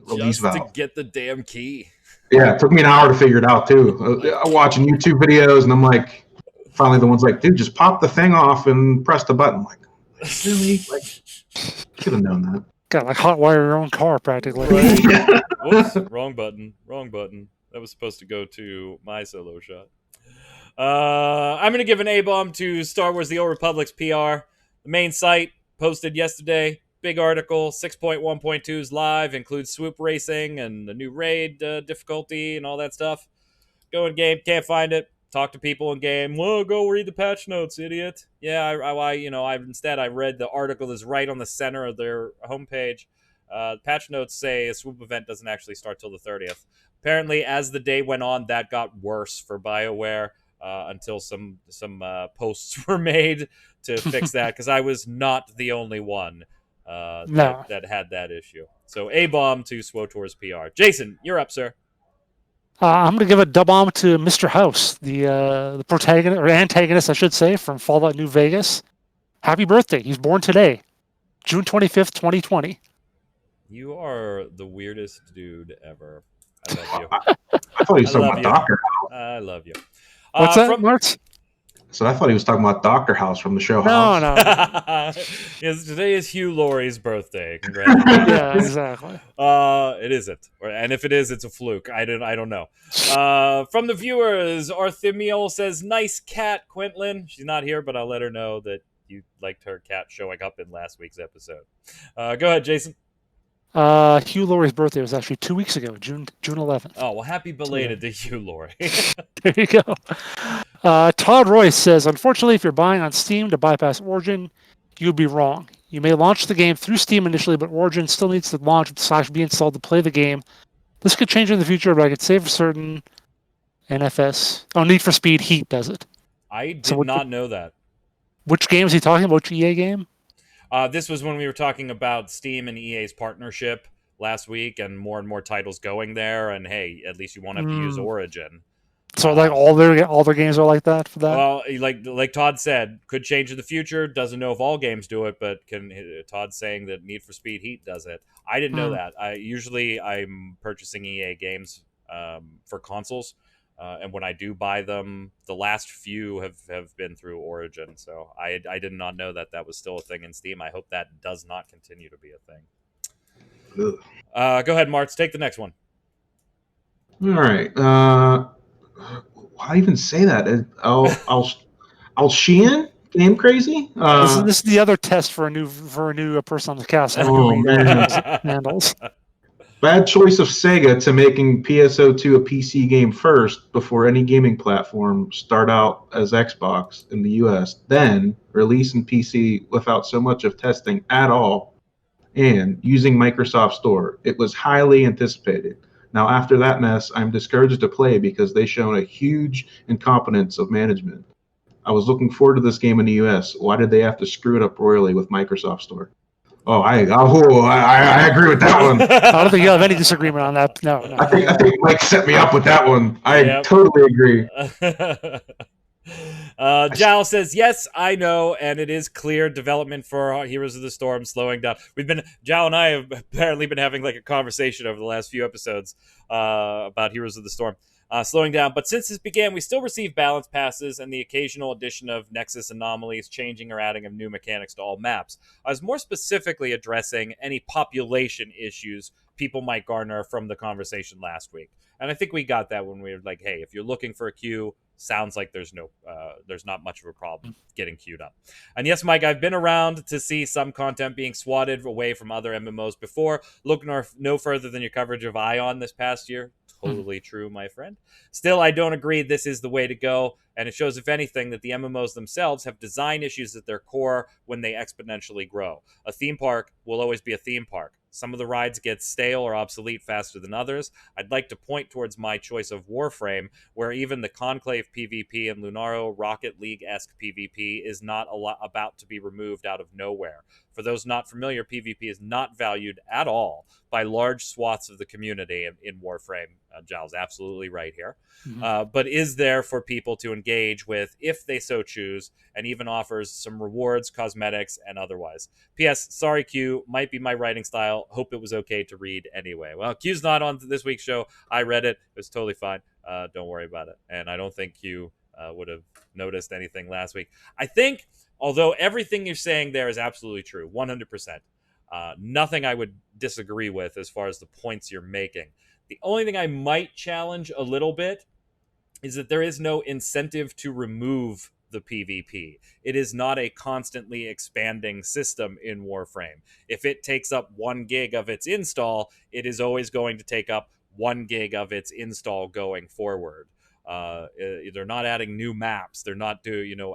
release valve. Just to get the damn key. Yeah, it took me an hour to figure it out too. I'm watching YouTube videos and I'm like, finally the one's like, dude, just pop the thing off and press the button. I'm like, really? Like, should have known that. Got like hotwire your own car practically. Right? Whoops, wrong button. That was supposed to go to my solo shot. I'm going to give an A-bomb to Star Wars The Old Republic's PR. The main site posted yesterday. Big article, 6.1.2 is live, includes swoop racing and the new raid difficulty and all that stuff. Go in game, can't find it. Talk to people in game. Well, go read the patch notes, idiot. Yeah, I read the article that's right on the center of their homepage. Patch notes say a swoop event doesn't actually start till the 30th. Apparently, as the day went on, that got worse for BioWare until some posts were made to fix that, because I was not the only one that had that issue. So A-bomb to SWOTOR's PR. Jason, you're up, sir. I'm going to give a dub bomb to Mr. House, the protagonist, or antagonist, I should say, from Fallout New Vegas. Happy birthday. He's born today, June 25th, 2020. You are the weirdest dude ever. I love you. I thought he was talking about Dr. House. I love you. What's that, Martz? So I thought he was talking about Dr. House from the show House. No. Yes, today is Hugh Laurie's birthday. Congratulations. Yeah, exactly. It isn't. And if it is, it's a fluke. I don't know. From the viewers, Arthemiel says, nice cat, Quintlin. She's not here, but I'll let her know that you liked her cat showing up in last week's episode. Go ahead, Jason. Hugh Laurie's birthday was actually 2 weeks ago, June 11th. Oh, well, happy belated to Hugh Laurie. There you go. Todd Royce says, unfortunately, if you're buying on Steam to bypass Origin, you'd be wrong. You may launch the game through Steam initially, but Origin still needs to launch with /be installed to play the game. This could change in the future, but I could say for certain NFS. Oh, Need for Speed Heat does it. I did not know that. Which game is he talking about? Which EA game? This was when we were talking about Steam and EA's partnership last week, and more titles going there. And hey, at least you won't have to use Origin. So like all their games are like that for that. Well, like Todd said, could change in the future. Doesn't know if all games do it, but Todd's saying that Need for Speed Heat does it. I didn't know that. I'm purchasing EA games for consoles. And when I do buy them, the last few have been through Origin. So I did not know that was still a thing in Steam. I hope that does not continue to be a thing. Go ahead, Martz. Take the next one. All right. Why even say that? I'll Sheehan? Game Crazy? This is the other test for a new person on the cast. Handles. Bad choice of Sega to making PSO2 a PC game first before any gaming platform start out as Xbox in the US, then release in PC without so much of testing at all, and using Microsoft Store. It was highly anticipated. Now, after that mess, I'm discouraged to play because they shown a huge incompetence of management. I was looking forward to this game in the US. Why did they have to screw it up royally with Microsoft Store? I agree with that one. I don't think you'll have any disagreement on that. No. I think Mike set me up with that one. I totally agree. Jal says, yes, I know, and it is clear development for Heroes of the Storm slowing down. Jal and I have apparently been having like a conversation over the last few episodes about Heroes of the Storm slowing down. But since this began, we still receive balance passes and the occasional addition of Nexus anomalies, changing or adding of new mechanics to all maps. I was more specifically addressing any population issues people might garner from the conversation last week. And I think we got that when we were like, hey, if you're looking for a queue, sounds like there's not much of a problem getting queued up. And yes, Mike, I've been around to see some content being swatted away from other MMOs before. Look no further than your coverage of Ion this past year. Totally true, my friend. Still, I don't agree this is the way to go, and it shows, if anything, that the MMOs themselves have design issues at their core when they exponentially grow. A theme park will always be a theme park. Some of the rides get stale or obsolete faster than others. I'd like to point towards my choice of Warframe, where even the Conclave PvP and Lunaro Rocket League-esque PvP is not about to be removed out of nowhere. For those not familiar, PvP is not valued at all by large swaths of the community in Warframe. Jal's absolutely right here. But is there for people to engage with if they so choose, and even offers some rewards, cosmetics, and otherwise. P.S. Sorry, Q. Might be my writing style. Hope it was okay to read anyway. Well, Q's not on this week's show. I read it. It was totally fine. Don't worry about it. And I don't think Q would have noticed anything last week. I think, although everything you're saying there is absolutely true, 100%, nothing I would disagree with as far as the points you're making. The only thing I might challenge a little bit is that there is no incentive to remove the PvP. It is not a constantly expanding system in Warframe. If it takes up 1 gig of its install, it is always going to take up 1 gig of its install going forward. They're not adding new maps. They're not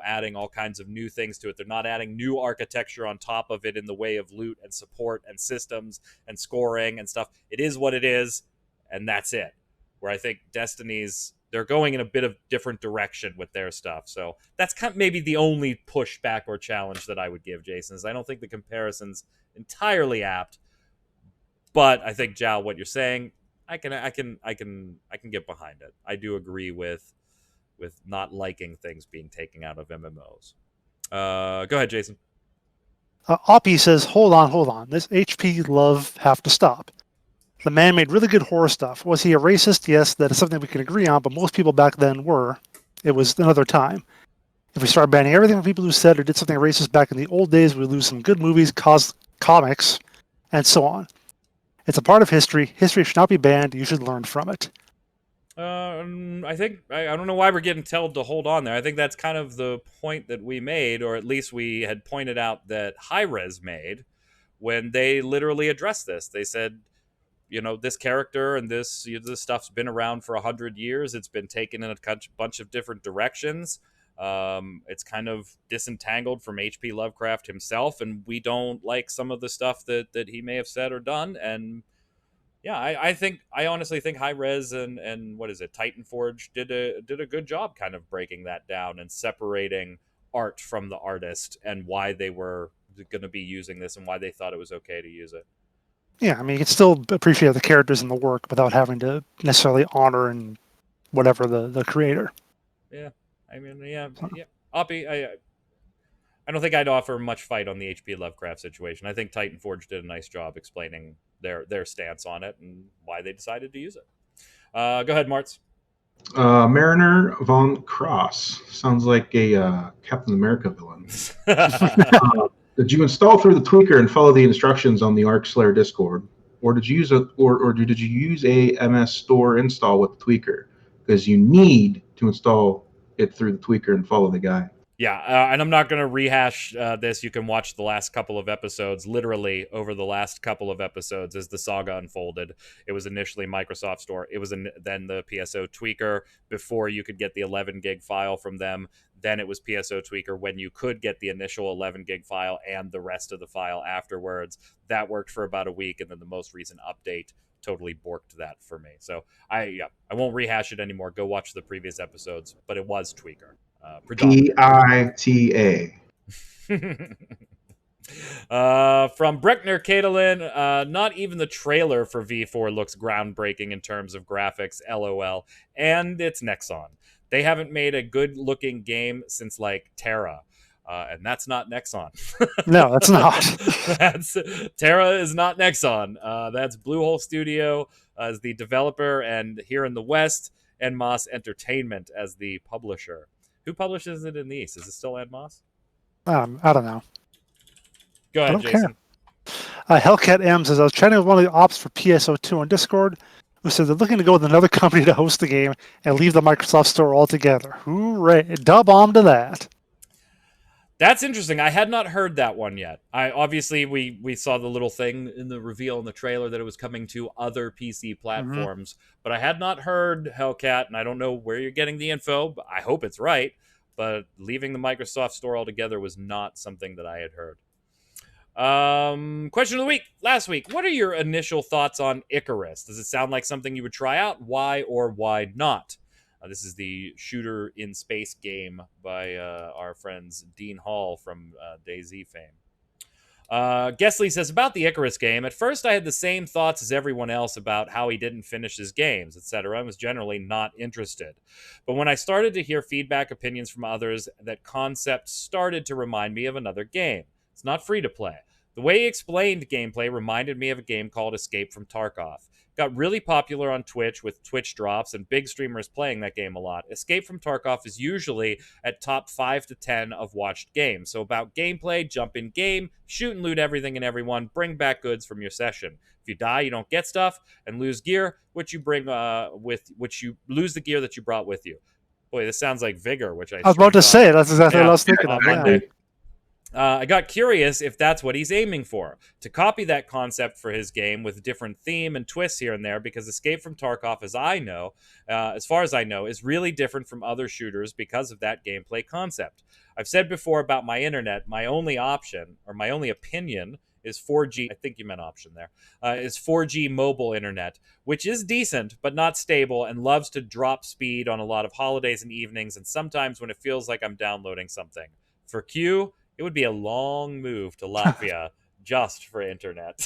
adding all kinds of new things to it. They're not adding new architecture on top of it in the way of loot and support and systems and scoring and stuff. It is what it is, and that's it. Where I think Destiny's, they're going in a bit of different direction with their stuff. So that's kind of maybe the only pushback or challenge that I would give, Jason, is I don't think the comparison's entirely apt. But I think, Jal, what you're saying, I can get behind it. I do agree with not liking things being taken out of MMOs. Go ahead, Jason. Oppie says, hold on. This HP love have to stop. The man made really good horror stuff. Was he a racist? Yes, that is something we can agree on, but most people back then were. It was another time. If we start banning everything from people who said or did something racist back in the old days, we lose some good movies, comics, and so on. It's a part of history. History should not be banned. You should learn from it. I think, I don't know why we're getting told to hold on there. I think that's kind of the point that we made, or at least we had pointed out that hi-rez made when they literally addressed this. They said, this character and this stuff's been around for 100 years. It's been taken in a bunch of different directions. It's kind of disentangled from H.P. Lovecraft himself, and we don't like some of the stuff that he may have said or done. And yeah, I honestly think hi-rez and what is it, Titan Forge did a good job kind of breaking that down and separating art from the artist and why they were going to be using this and why they thought it was okay to use it. Yeah, I mean, you can still appreciate the characters in the work without having to necessarily honor and whatever the creator. Yeah, I mean, yeah. Oppie, I don't think I'd offer much fight on the H.P. Lovecraft situation. I think Titan Forge did a nice job explaining their stance on it and why they decided to use it. Go ahead, Martz. Mariner von Cross sounds like a Captain America villain. Did you install through the tweaker and follow the instructions on the Arc Slayer Discord, or did you use did you use a MS Store install with the tweaker? Because you need to install it through the tweaker and follow the guide. Yeah, and I'm not going to rehash this. You can watch the last couple of episodes, literally over the last couple of episodes as the saga unfolded. It was initially Microsoft Store. It was then the PSO tweaker before you could get the 11 gig file from them. Then it was PSO Tweaker when you could get the initial 11 gig file and the rest of the file afterwards. That worked for about a week, and then the most recent update totally borked that for me. So I won't rehash it anymore. Go watch the previous episodes, but it was Tweaker. PITA. From Breckner Caitlin, not even the trailer for V4 looks groundbreaking in terms of graphics, LOL, and it's Nexon. They haven't made a good looking game since like Terra. And that's not Nexon. No, that's not. Terra is not Nexon. That's Bluehole Studio as the developer, and here in the West, Enmos Entertainment as the publisher. Who publishes it in the East? Is it still Enmos? I don't know. Go ahead, Jason. Hellcat M says, I was chatting with one of the ops for PSO2 on Discord, who said they're looking to go with another company to host the game and leave the Microsoft Store altogether. Hooray. Dub on to that. That's interesting. I had not heard that one yet. Obviously we saw the little thing in the reveal in the trailer that it was coming to other PC platforms, but I had not heard Hellcat, and I don't know where you're getting the info, but I hope it's right. But leaving the Microsoft Store altogether was not something that I had heard. Question of the week. Last week, what are your initial thoughts on Icarus? Does it sound like something you would try out? Why or why not? This is the shooter in space game by our friends Dean Hall from DayZ fame. Gesley says, about the Icarus game, at first I had the same thoughts as everyone else about how he didn't finish his games, etc. and was generally not interested. But when I started to hear feedback, opinions from others, that concept started to remind me of another game. It's not free to play. The way he explained gameplay reminded me of a game called Escape from Tarkov. Got really popular on Twitch with Twitch drops and big streamers playing that game a lot. Escape from Tarkov is usually at top 5 to 10 of watched games. So about gameplay, jump in game, shoot and loot everything and everyone, bring back goods from your session. If you die, you don't get stuff and lose gear, which you bring which you lose the gear that you brought with you. Boy, this sounds like Vigor, which I was about to say. That's exactly what I was thinking of. Monday. I got curious if that's what he's aiming for, to copy that concept for his game with different theme and twists here and there, because Escape from Tarkov, as far as I know, is really different from other shooters because of that gameplay concept. I've said before about my internet, my only option, or my only opinion, is 4G, I think you meant option there, is 4G mobile internet, which is decent, but not stable, and loves to drop speed on a lot of holidays and evenings, and sometimes when it feels like I'm downloading something. For Q, it would be a long move to Latvia just for internet.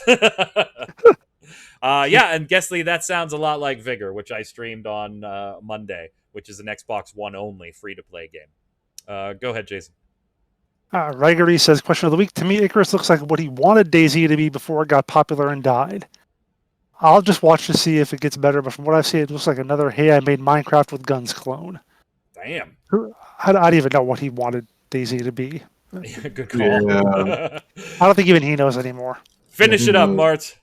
And Gesley, that sounds a lot like Vigor, which I streamed on Monday, which is an Xbox One only free-to-play game. Go ahead, Jason. Rigery says, question of the week. To me, Icarus looks like what he wanted DayZ to be before it got popular and died. I'll just watch to see if it gets better, but from what I've seen, it looks like another Hey, I Made Minecraft with Guns clone. Damn. I don't even know what he wanted DayZ to be. Good call. I don't think even he knows anymore. Finish it up, Mart.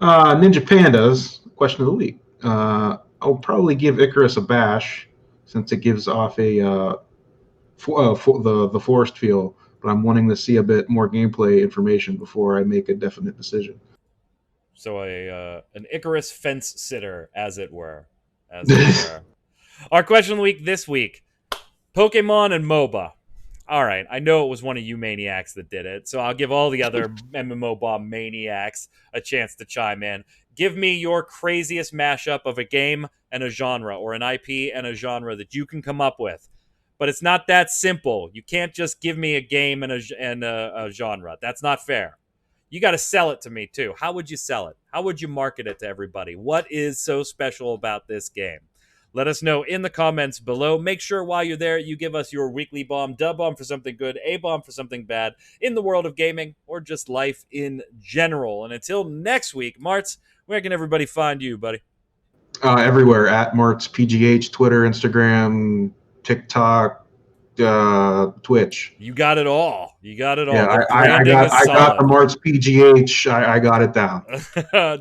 Ninja Pandas, question of the week. I'll probably give Icarus a bash since it gives off the forest feel, but I'm wanting to see a bit more gameplay information before I make a definite decision. So an Icarus fence sitter, as it were. Our question of the week this week: Pokemon and MOBA. All right, I know it was one of you maniacs that did it, so I'll give all the other MMOBA maniacs a chance to chime in. Give me your craziest mashup of a game and a genre, or an IP and a genre that you can come up with. But it's not that simple. You can't just give me a game and a genre. That's not fair. You got to sell it to me, too. How would you sell it? How would you market it to everybody? What is so special about this game? Let us know in the comments below. Make sure while you're there, you give us your weekly bomb, dub bomb for something good, a bomb for something bad in the world of gaming or just life in general. And until next week, Martz, where can everybody find you, buddy? Everywhere at Martz PGH, Twitter, Instagram, TikTok, Twitch. You got it all. Yeah, I got the Martz PGH. I got it down.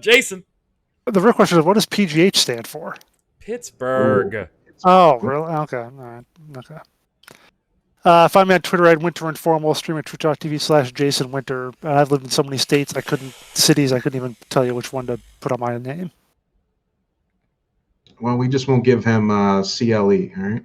Jason. The real question is, what does PGH stand for? Pittsburgh. Oh, really? Okay. All right. Okay. Find me on Twitter at Winter Informal, stream at twitch.tv/Jason Winter. I've lived in so many states, I couldn't even tell you which one to put on my name. Well, we just won't give him CLE, all right?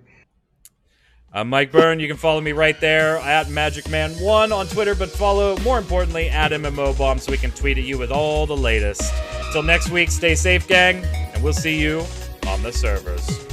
I'm Mike Byrne. You can follow me right there at magicman1 on Twitter, but follow, more importantly, at MMOBomb so we can tweet at you with all the latest. Till next week, stay safe, gang, and we'll see you on the servers.